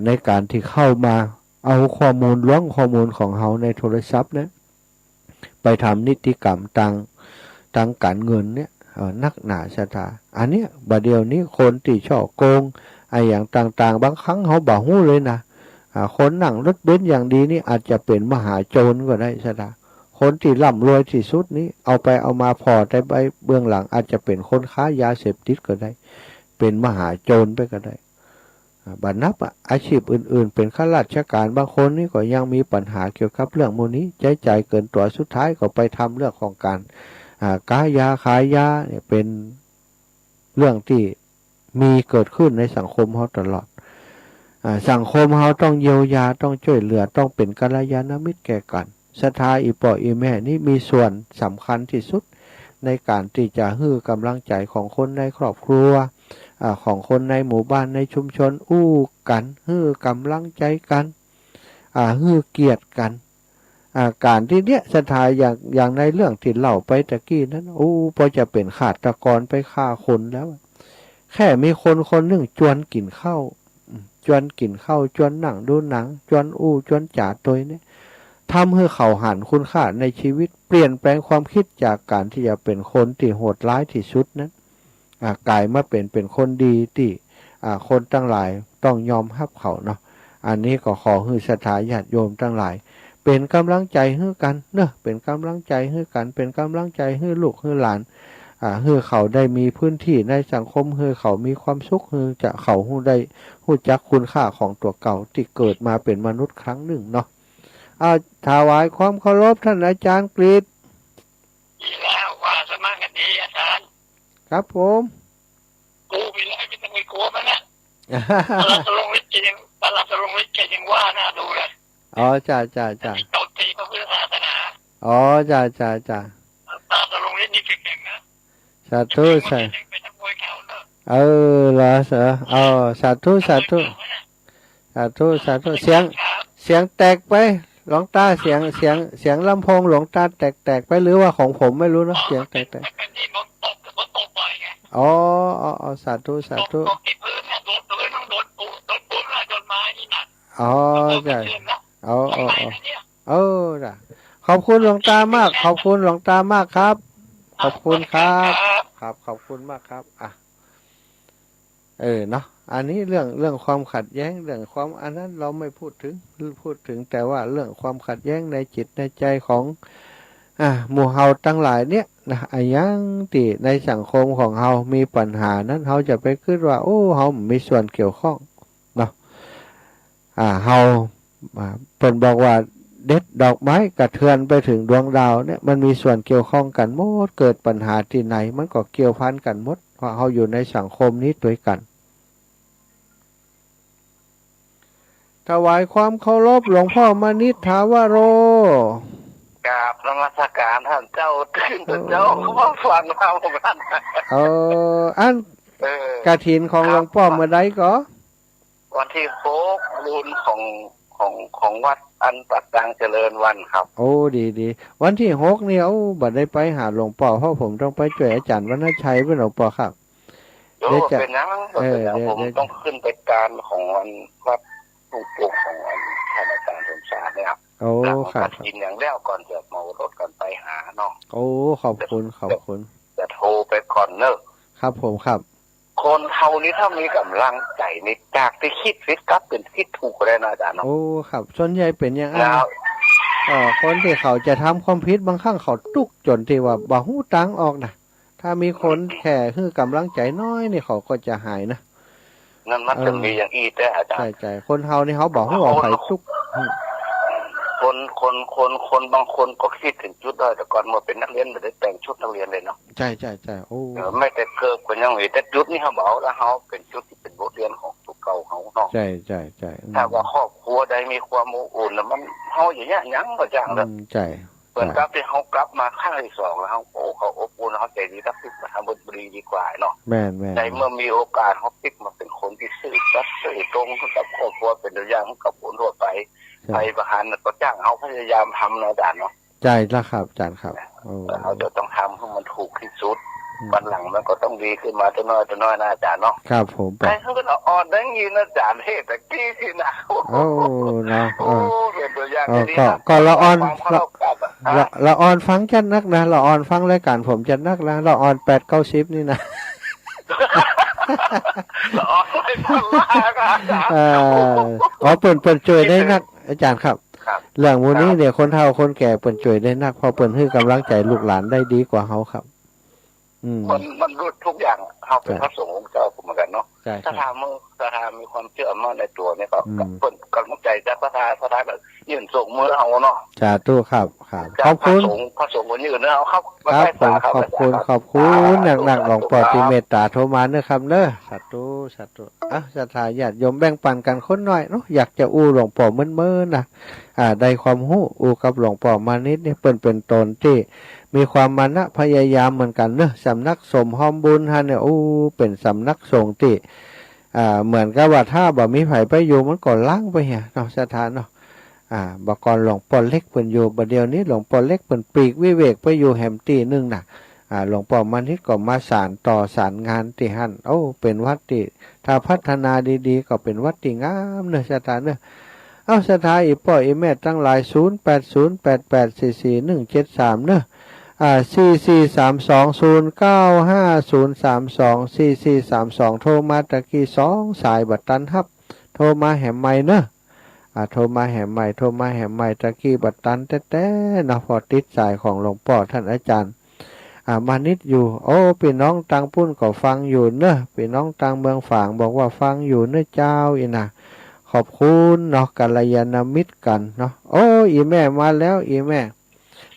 ในการที่เข้ามาเอาข้อมูลล้วงข้อมูลของเฮาในโทรศัพท์นะไปทำนิติกรรมตังการเงินเนี่ยนักหนาชะตาอันเนี้ยบัดเดียวนี้คนที่ช่อโกงอย่างต่างๆบางครั้งเขาบ่ฮู้เลยนะคนนั่งรถเบนซ์อย่างดีนี่อาจจะเป็นมหาโจรก็ได้ชะตาคนที่ร่ำรวยที่สุดนี้เอาไปเอามาพอได้ไปเบื้องหลังอาจจะเป็นคนค้ายาเสพติดก็ได้เป็นมหาโจรไปก็ได้บัดนับอาชีพอื่นๆเป็นข้าราชการบางคนนี่ก็ยังมีปัญหาเกี่ยวกับเรื่องโมนี้ใจเกินตัวสุดท้ายก็ไปทำเรื่องของการค้ายาขายยาเนี่ยเป็นเรื่องที่มีเกิดขึ้นในสังคมเขาตลอดสังคมเขาต้องเยียวยาต้องช่วยเหลือต้องเป็นกัลยาณมิตรแก่กันศรัทธาอีป่ออีแม่นี่มีส่วนสำคัญที่สุดในการที่จะให้กำลังใจของคนในครอบครัวของคนในหมู่บ้านในชุมชนกันให้กำลังใจกันให้เกียรติกันการที่เนี้ยศรัทธาอย่างในเรื่องที่เล่าไปตะกี้นั้นพอจะเป็นฆาตกรไปฆ่าคนแล้วแค่มีคนหนึ่งจวนกินข้าวจวนหนังดูหนังจวนจ่าตัวนี้ทำให้เขาหันคุณค่าในชีวิตเปลี่ยนแปลงความคิดจากการที่จะเป็นคนที่โหดร้ายที่สุดนั้นกลายมาเป็นคนดีที่คนทั้งหลายต้องยอมรับเขาเนาะอันนี้ก็ขอให้ศรัทธาญาติโยมทั้งหลายเป็นกำลังใจให้กันเนอะเป็นกำลังใจให้กันเป็นกำลังใจให้ลูกให้หลานให้เขาได้มีพื้นที่ในสังคมให้เขามีความสุขให้จะเขาได้รู้จักคุณค่าของตัวเก่าที่เกิดมาเป็นมนุษย์ครั้งหนึ่งเนาะถวายความเคารพท่านอาจารย์กฤษดีแล้วว่าสมัครกันดีอาจารย์ครับผมกูไปเลยไม่ต้องไปกลัวมันนะตลาดลงวิจัยยังว่าน่าดูเลยจ้าโจมตีพระพุทธศาสนาจ้าตาตลงวินี่เก่งนะสาธุใช่เหรอเสือสาธุเสียงแตกไปหลวงตาเสียงลำโพงหลวงตาแตกไปหรือว่าของผมไม่รู้นะเสียงแตก อ๋อสาธุสาธุ ตกที่พื้นเนี่ยโดนต้องโดนปูแล้วโดนไม้นี่นะ อ๋อ โดน จ้ะ เชือกนะ อ๋อ ใหญ่ๆนะเนี่ย จ้ะขอบคุณหลวงตามาก ขอบคุณหลวงตามากครับ ขอบคุณครับ ครับขอบคุณมากครับอ่ะเนาะอันนี้เรื่องความขัดแย้งเรื่องความอันนั้นเราไม่พูดถึงแต่ว่าเรื่องความขัดแย้งในจิตในใจของหมู่เฮาตั้งหลายเนี่ยนะไอ้ยังที่ในสังคมของเฮามีปัญหานั้นเฮาจะไปคิดว่าโอ้เฮามีส่วนเกี่ยวข้องเนาะเฮาเพิ่นบอกว่าเด็ดดอกไม้กระเทือนไปถึงดวงดาวเนี่ยมันมีส่วนเกี่ยวข้องกันหมดเกิดปัญหาที่ไหนมันก็เกี่ยวพันกันหมดเพราะเฮาอยู่ในสังคมนี้ด้วยกันถวายความเคารพหลวงพ่อมณิษฐาวโรกราบนมัสการท่านเจ้าตื่นเจ้าเขามาฟังเราผมท่าน อันกฐินของหลวงพ่อเมื่อใดก็วันที่6รุ่นของวัดอันปัดดังเจริญวันครับโอ้ดีวันที่6เนี่ยบัดได้ไปหาหลวงพ่อเพราะผมต้องไปช่วยอาจารย์วรรณชัยเพื่อนหลวงพ่อครับเดี๋ยวเป็นยังผมต้องขึ้นไปการของวันวัดปลูกของวันท่านอาจารย์สมชาติเนี่ยโอ้ครับกินอย่างแล้วก่อนจะเมารถกันไปหาเนาะโอ้ขอบคุณจะโทรไปก่อนเนอะครับผมครับคนเท่านี้ถ้ามีกำลังใจในจากที่คิดฟิตกับเป็นคิดถูกเลยนะอาจารย์เนาะโอ้ครับส่วนใหญ่เป็นอย่างนั้นคนที่เขาจะทำความผิดบางครั้งเขาตุกจนที่ว่าบ่ฮู้ตังออกนะถ้ามีคนแค่คือกำลังใจน้อยนี่เขาก็จะหายนะนั่นมันจะมีอย่างอีแต่อาจารย์ใช่คนเฮานี่เขาบอกฮู้ว่าไผตุกคนบางคนก็คิดถึงชุดได้แต่ก่อนเมื่อเป็นนักเรียนไม่ได้แต่งชุดนักเรียนเลยเนาะใช่โอ้ไม่แต่เกิดเป็นยังไงแต่ชุดนี่เขาบอกแล้วเขาเป็นชุดที่เป็นบทเรียนของตัวเก่าเขาเนาะใช่ถ้าว่าครอบครัวใดมีความอบอุ่นแล้วมันเขาอย่างเงี้ยยังก็จังเลยใช่เปิดกลับที่เขากลับมาข้างที่2แล้วเขาอบอุ่นเขาใจดีรับผิดมาทำบุญดีกว่าเนาะแม่นในเมื่อมีโอกาสเขาพลิกมาเป็นคนที่ซื่อสัตย์ซื่อตรงกับครอบครัวเป็นตัวอย่างกับคนทั่วไปไปประหารก็จ้างเขาพยายามทำนะอาจารย์เนาะใช่แล้วครับอาจารย์ครับเขาจะต้องทำให้มันถูกที่สุดวันหลังมันก็ต้องดีขึ้นมาตัวน้อยนะอาจารย์เนาะครับผมไปเขาก็อ่อนดังยินอาจารย์เทศแต่กี้สินะโอ้เนาะเป็นตัวอย่างที่ก็ละอ่อนฟังจัดนักนะละอ่อนฟังรายการผมจัดนักนะละอ่อน8-90นี่นะเปิ่นช่วยได้นักอาจารย์ครับเรื่องมูนี้เนี่ยคนเฒ่าคนแก่เปิ่นช่วยได้นักพอเปิ่นให้กำลังใจลูกหลานได้ดีกว่าเฮาครับมันรู้ทุกอย่างเขาเป็นพระสงฆ์องค์เจ้าเหมือนกันเนาะถ้าทำมีความเชื่อมั่นในตัวเนี่ยก็เปิ่นกำลังใจจากพระแบบยื่นส่งมือเอาเนาะสาธุครับขอบคุณพระสงฆ์คนยื่นเนาะครับผมขอบคุณหนักๆหลวงปู่ติเมตตาโทรมาเด้อครับเด้อสาธุศรัทธาญาติโยมแบ่งปันกันคนน้อยเนาะอยากจะอู้หลวงปู่เมื่อนะได้ความรู้อู้กับหลวงปู่มานิดนี่เปิ้นเป็นตนที่มีความมานะพยายามเหมือนกันเนอะสำนักสมหอมบุญฮะเนี่ยเป็นสำนักสงฆ์ที่เหมือนกับว่าถ้าบ่มีไผไปอยู่มันก็ล้างไปเหี่ยเนาะสถานเนาะบ่ก่อนหลวงปู่เล็กเปิ้นอยู่บัดเดี๋ยวนี้หลวงปู่เล็กเปิ้นปลีกวิเวกไปอยู่แหมตีนึงน่ะหลวงปู่มานิดก็มาสานต่อสารงานที่หั่นเป็นวัดที่ถ้าพัฒนาดีๆก็เป็นวัดที่งามเนอะสถานเนอะสถานอีพ่ออีแม่ทั้งหลาย0808844173เนอะ4432095032โทรมาตะกี้2สายบัดตันครับโทรมาแหมใหม่เนอะโทรมาแหมใหม่ตะกี้บัดตันแต้ๆนะพอติดสายของหลวงพ่อท่านอาจารย์มานิดอยู่พี่น้องตังปุ้นก็ฟังอยู่เนอะพี่น้องตังเมืองฝางบอกว่าฟังอยู่เนอะเจ้าอีนะขอบคุณเนาะกัลยาณมิตรกันเนาะอีแม่มาแล้วอีแม่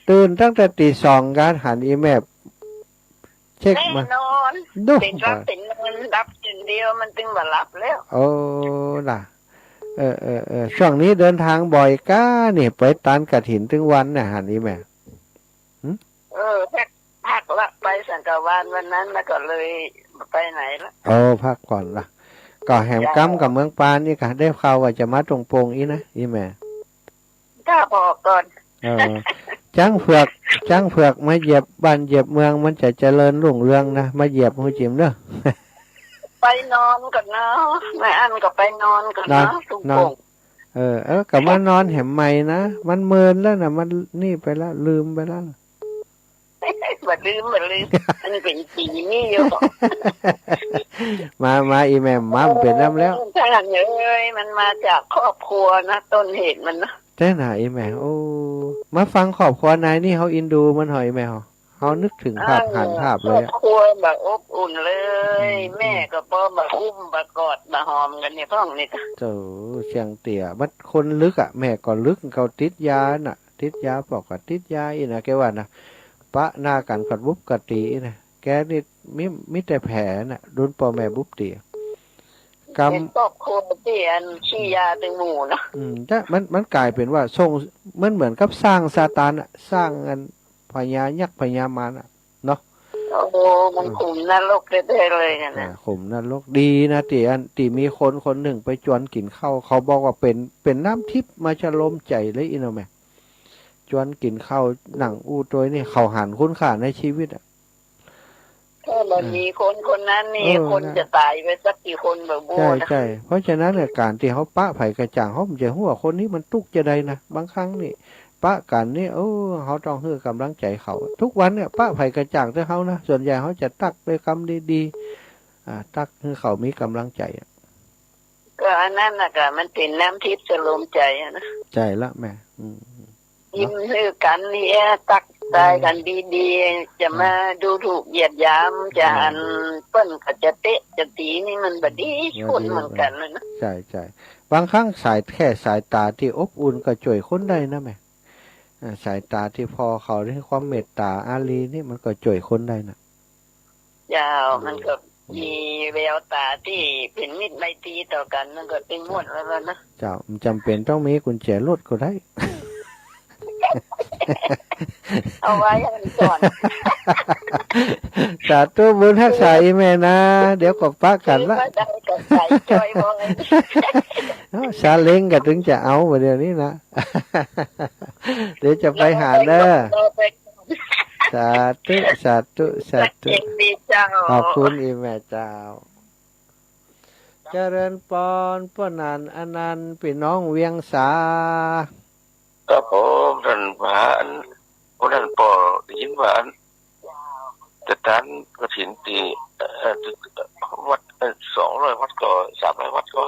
ตื่นตั้งแต่ตี 2การหันอีแม่เช็คมานอนเป็นรับเป็นนอนรับจนเดียวมันตึงบ่หลับแล้วล่ะช่วงนี้เดินทางบ่อยก้านี่ไปตานกฐินถึงวันน่ะหันอีแม่พักละไปสังฆวานวันนั้นแล้วก็เลยไปไหนละพักก่อนล่ะก็แหมกั้มกับเมืองปานนี่ค่ะได้ข่าวว่าจะมาตรงโปงอีนะอีแม่ถ้าพอก่อน จ้างเผือกจ้างเผือกมาเหยียบบ้านเหยียบเมืองมันจะเจริญรุ่งเรืองนะมาเหยียบหูจิ๋มเด้อ ไปนอนก่อนนะแม่อันก็ไปนอนก่อนนะตุ้ง นอ โป่ น ง กลับมานอนแหมใหม่นะมันเมินแล้วนะมันนี่ไปแล้วลืมไปแล้วนะ บัดลืมมันเป็นปีนี่อยู่ มาอีแม่มมาเป็นน้ำแล้ว ถ้าอย่างเอ้ยมันมาจากครอบครัวนะต้นเหตุมันนะ เจ้าหน่าอีแม่โอ้มาฟังขอบครัวนายนี่เขาอินดูมันหอยแม่เขานึกถึงภาพหันภาพ ค เล รอย บ อะ ครัวแบบอบอุ่นเลย แม่ก็ป้อมาคุ้มมากอดมาหอมกันเนี่ยพ่องนี่ก็ เจ้าเชียงเตี่ยมันคนลึกอ่ะแม่ก็ลึกเขาติดยาน่ะ ติดยาบอกว่าติดยาอีนะแกว่านะปะหน้ากันกัดบุบกัดตีนะแกนี่มิแต่แผลน่ะโดนพ่อแม่บุบตีกรรม เป็นครอบครัวที่อันขี้ยาตึงหมู่เนาะ ถ้ามันกลายเป็นว่าทรงมันเหมือนกับสร้างซาตานอ่ะสร้างอันพญายักษ์พญามารอ่ะเนาะ โอ้โหมันขุมนรกแท้ๆเลยนะ ข่มนรกดีนะตีมีคนหนึ่งไปจวนกินข้าวเขาบอกว่าเป็นน้ำทิพย์มาชะลมใจเลยอินเอาแม่จวนกินข้าวหนังอู้ตัวนี่เขาหันคุณค่าในชีวิตอ่ะ ถ้ามันมีคนนั้นนี่คนจะตายไปสักกี่คนแบบโบนะ ใช่เพราะฉะนั้นเนี่ยการที่เขาปะไผ่กระจ่างเขาจะหัวคนนี้มันตุกจะได้นะบางครั้งนี่ปะกันนี่เขาต้องให้กำลังใจเขาทุกวันเนี่ยปะไผ่กระจ่างที่เขานะส่วนใหญ่เขาจะตักด้วยคำดีๆตักให้เขามีกำลังใจ ก็อันนั้นนะก็มันเป็นน้ำทิพย์จะลมใจนะ ใจละแม่ยิ้มให้กันเนี่ยตักตายกันดีๆจะมาดูถูกเหยียดหยามจะอันเปิ้นก็จะเตะจะตีนี่มันบดีคนเหมือนกันเลยนะ ใช่บางครั้งแค่สายตาที่อบอุ่นก็ช่วยคนได้นะแม่สายตาที่พอเขาได้ความเมตตาอารีนี่มันก็ช่วยคนได้นะ ยาวมันก็มีแววตาที่เป็นมิตรไมตรีต่อกันมันก็เป็นม้วนแล้วนะ เจ้ามันจำเป็นต้องมีกุญแจรถก็ได้ เอาไว้ให้มันก่อน สาธุบุญทักษาอีแม่นะเดี๋ยวก็ป้ากันละ ได้กับใส่จอยบอย ซาเล้งก็ถึงจะเอาเดี๋ยวนี้นะ เดี๋ยวจะไปหาเด้อสาธุขอบคุณอีแม่เจ้าเจริญปอนป้อนันอนันต์พี่น้องเวียงสา ครับผมท่านผาอันผู้ท่านปอได้ยินว่าอันจะทานกฐินตีวัด200 วัดก็300 วัดก็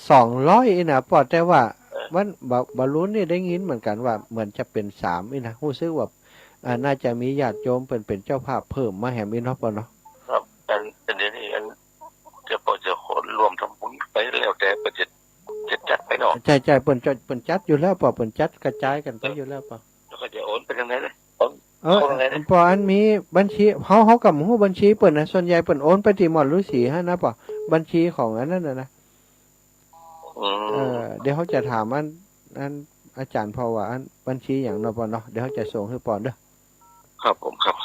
200นะปอแต่ว่ามันบรรลุนี่ได้ยินเหมือนกันว่าเหมือนจะเป็น3นะรู้สึกว่าน่าจะมีญาติโยมเป็นเจ้าภาพเพิ่มมาแหมอีเนาะปอเนาะครับอันเดี๋ยวนี้อันจะปอจะขอรวมทำบุญไปแล้วแต่ประจะจัดไปเนาะใช่เปิ้นจัดอยู่แล้วปอเปิ้นจัดกระจายกันไปอยู่แล้วปอ แล้วก็จะโอนไปทางไหนเลยปออันมีบัญชีเฮากับฮู้บัญชีเปิ้นนะส่วนใหญ่เปิ้นโอนไปที่หมอดฤาษีให้นะปอบัญชีของอันนั้นนะเดี๋ยวเขาจะถามอันอาจารย์พอว่าอันบัญชีหยังเนาะปอเนาะเดี๋ยวเขาจะส่งให้ปอเด้อ ครับผมครับ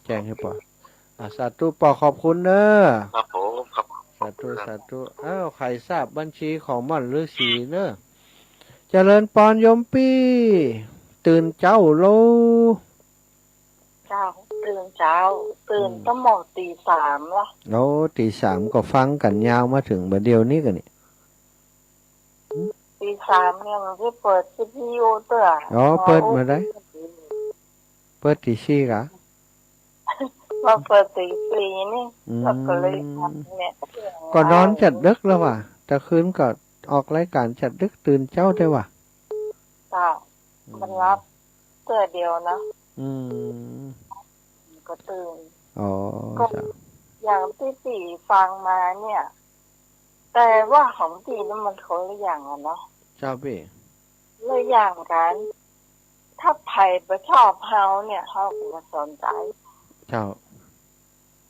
แจ้งให้ปอสาธุปอขอบคุณเด้อ ครับผมครับสาธุใครทราบบัญชีของม่อนฤาษีเนอะเจริญปอนยมปี้ตื่นเจ้าโล เจ้าตื่นตั้งหมดตี 3ละ โอ้ตี 3ก็ฟังกันยาวมาถึงบัดเดียวนี้กันนี่ตี 3เนี่ยมันก็เปิดวิทยุตัว เปิดมาได้เปิดตี 4กะมาเปิดตี 4นี่แล้วก็เลยทำเนี่ยก็นอนจัดดึกแล้วว่ะแต่คืนก็ออกรายการจัดดึกตื่นเจ้าได้ว่ะจ้ามันรับเตือเดียวนะก็ตื่นก็อย่างที่4ฟังมาเนี่ยแต่ว่าของตีนี่มันคนละอย่างอ่ะเนาะเจ้าพี่เลยอย่างกันถ้าไผ่ไปชอบเฮาเนี่ยเฮาก็มาสนใจเจ้า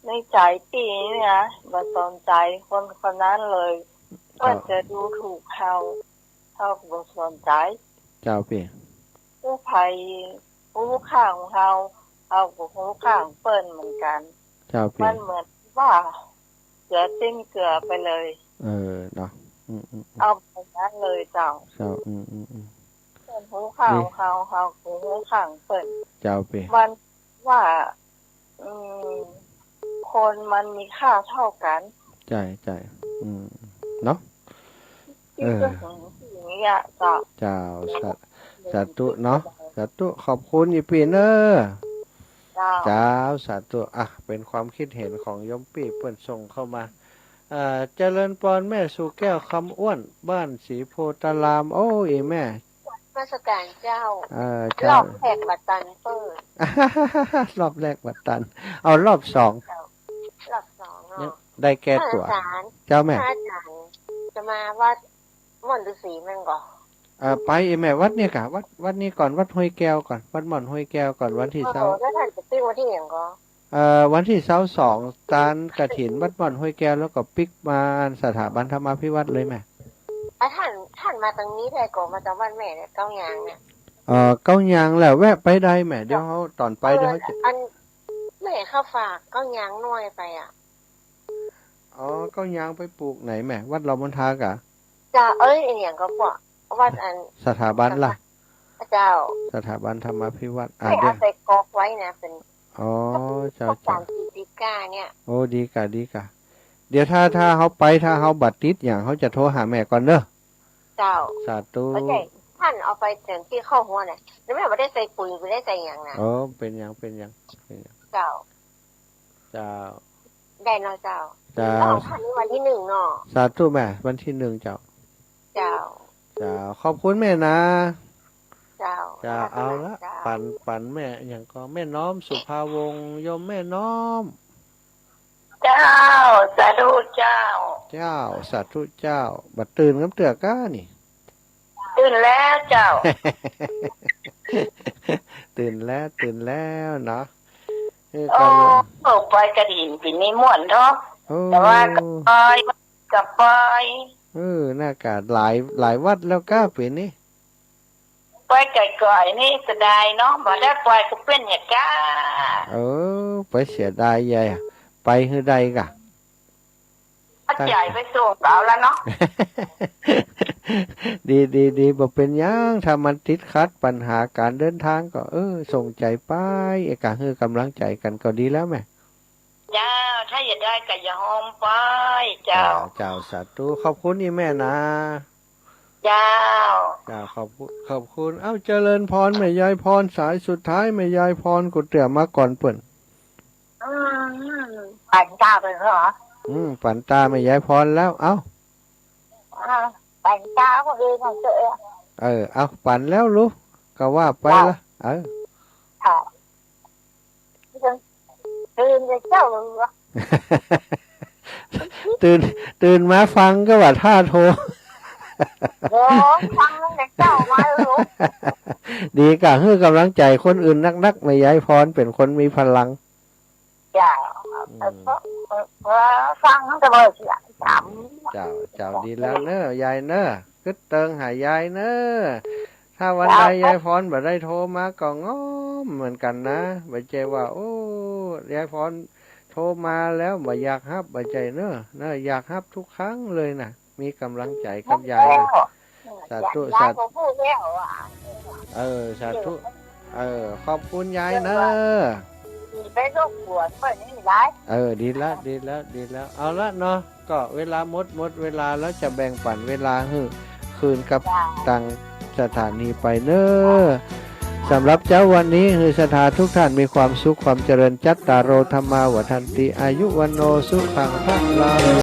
ในใจตีนี่นะมาสนใจคนนั้นเลยก็จะดูถูกเฮาก็มาสนใจเจ้าพี่ผู้ไผ่ผู้ข้างเฮากับผู้ข้างเปิ้นเหมือนกันมันเหมือนว่าเกลือติ้นเกลือไปเลยเนาะเอาไปนั้นเลยเจ้าเจ้าแ หูข่าวหูข่างเปิด เจ้าเป มันว่าอืมคนมันมีค่าเท่ากัน ใจเนาะ ที่เรื่องของอย่างนี้อะเจ้า เจ้าสาธุเนาะสาธุขอบคุณอีปีเนอร์ เจ้า เจ้าสาธุเป็นความคิดเห็นของยมปีเปิ่นส่งเข้ามาเจริญปอนแม่สู่แก้วคำอ้วนบ้านสีโพธารามโอ้ยแม่ ราชการเจ้า ร เจ้า อบแหกบัตรตันเปิด รอบแรกบัดตัน เอารอบสอง รอบสองเนาะ ได้แก้ ท่าน ตัว อาจารย์ เจ้าแม่ ท่านอาจารย์จะมาวัดม่อนฤาษีมันก่อน ไปแม่วัดเนี่ยกะวัดนี้ก่อนวัดห้วยแก้วก่อนวัดหม่อนห้วยแก้วก่อนวันที่ โอ้ เช้า โหแล้วท่านจะปิ้งวันที่อย่างก็ วันที่22ตานกฐินวัดหม่อนห้วยแก้วแล้วก็ปิกมาสถาบันธรรมาภิวัตรเลยแม่ ท่านมาตรงนี้ได้ก่อนมาจากบ้านแม่เนี่ยเก้ายางเนี่ย เก้ายางแล้วแวะไปได้แม่เดี๋ยวเขาตอนไปเดี๋ยวเขาจะ อันแม่เข้าฝากเก้ายางน้อยไปอ่ะ เก้ายางไปปลูกไหนแม่วัดเรามณฑากะ จะอย่างก็บอกวัดอัน สถาบันล่ะ เจ้า สถาบันธรรมาภิวัตรแม่เดี๋ย เอา ว ใส่กอกไว้นะเป็น เจ้า 3-4 เนี่ย โอ้ดีกะเดี๋ยวถ้าเขาไปถ้าเขาบัตรติดอย่างเขาจะโทรหาแม่ก่อนเด้อ เจ้า สาธุ โอเคท่านเอาไปถึงที่เข้าหัวเนี่ยแล้วแม่ไม่ได้ใส่ปุ๋ยไม่ได้ใส่อย่างนะ เป็นยัง เจ้า เจ้า ได้เนาะเจ้า เจ้า แล้วของท่านนี้วันที่ 1เนาะ สาธุแม่วันที่1เจ้า เจ้า ขอบคุณแม่นะ เจ้า เอาละ เจ้า ปันแม่อย่างก็แม่น้อมสุภาวงศ์โยมแม่น้อม เจ้าสาธุเจ้า เจ้าสาธุเจ้าบัดตื่นกับเตือก้านี่ ตื่นแล้วเจ้า ตื่นแล้วเนาะ โอ้ไปกระดิ่งปีนี้ม่วนเนาะแต่ว่ากับไป หน้ากาศหลายวัดแล้วก้าปีนี้ ไปไก่ๆนี่ก็ได้เนาะบ่ได้ไปก็เป็นอย่างก้า ไปเสียดายใหญ่ไปฮือใดกะ เอาใจไปส่งเอาแล้วเนาะ ดีบ่เป็นหยังถ้ามันติดขัดปัญหาการเดินทางก็ส่งใจไปกะฮือกำลังใจกันก็ดีแล้วแม่ เจ้าถ้าอยากได้ก็อย่าหอมไปเจ้า เจ้าสาธุขอบคุณอีแม่นะ เจ้า ขอบคุณเจริญพรแม่ยายพรสายสุดท้ายแม่ยายพรกูเตี่ยมาก่อนเปิ่น ปั่นเจ้าไปเหรอ ฝันตาแม่ยายพรแล้วปั่นเจ้าก็ดีของเจ้า ฝันแล้วลูกก็ว่าไปละค่ะตื่นเจ้าเลย ตื่นมาฟังก็ว่าท่าโทร โอ้ฟังแล้วเจ้ามาลูก ดีกะฮือกำลังใจคนอื่นนักแม่ยายพรเป็นคนมีพลัง จ้าฟังแต่เบอร์ถาม เจ้าดีแล้วเนอะยายเนอะกึดเติงหายายเนอะถ้าวันใดยายพรบ่ได้โทรมาก็ง้อมเหมือนกันนะบ่ใจว่าโอ้ยายพรโทรมาแล้วบ่อยากฮับบ่ใจเนอะอยากฮับทุกครั้งเลยนะมีกำลังใจกับยายนะสาธุสาธุสาธุขอบคุณยายเนอะไปโรคปวดเปิดนี่ได้ ดีแล้วเอาละเนาะก็เวลาหมดเวลาแล้วจะแบ่งปันเวลาคืนกับตังสถานีไปเนอะสำหรับเจ้าวันนี้คือสถานทุกท่านมีความสุขความเจริญจัตตารโอธรรมาวัฏันติอายุวันโนสุขังพระลา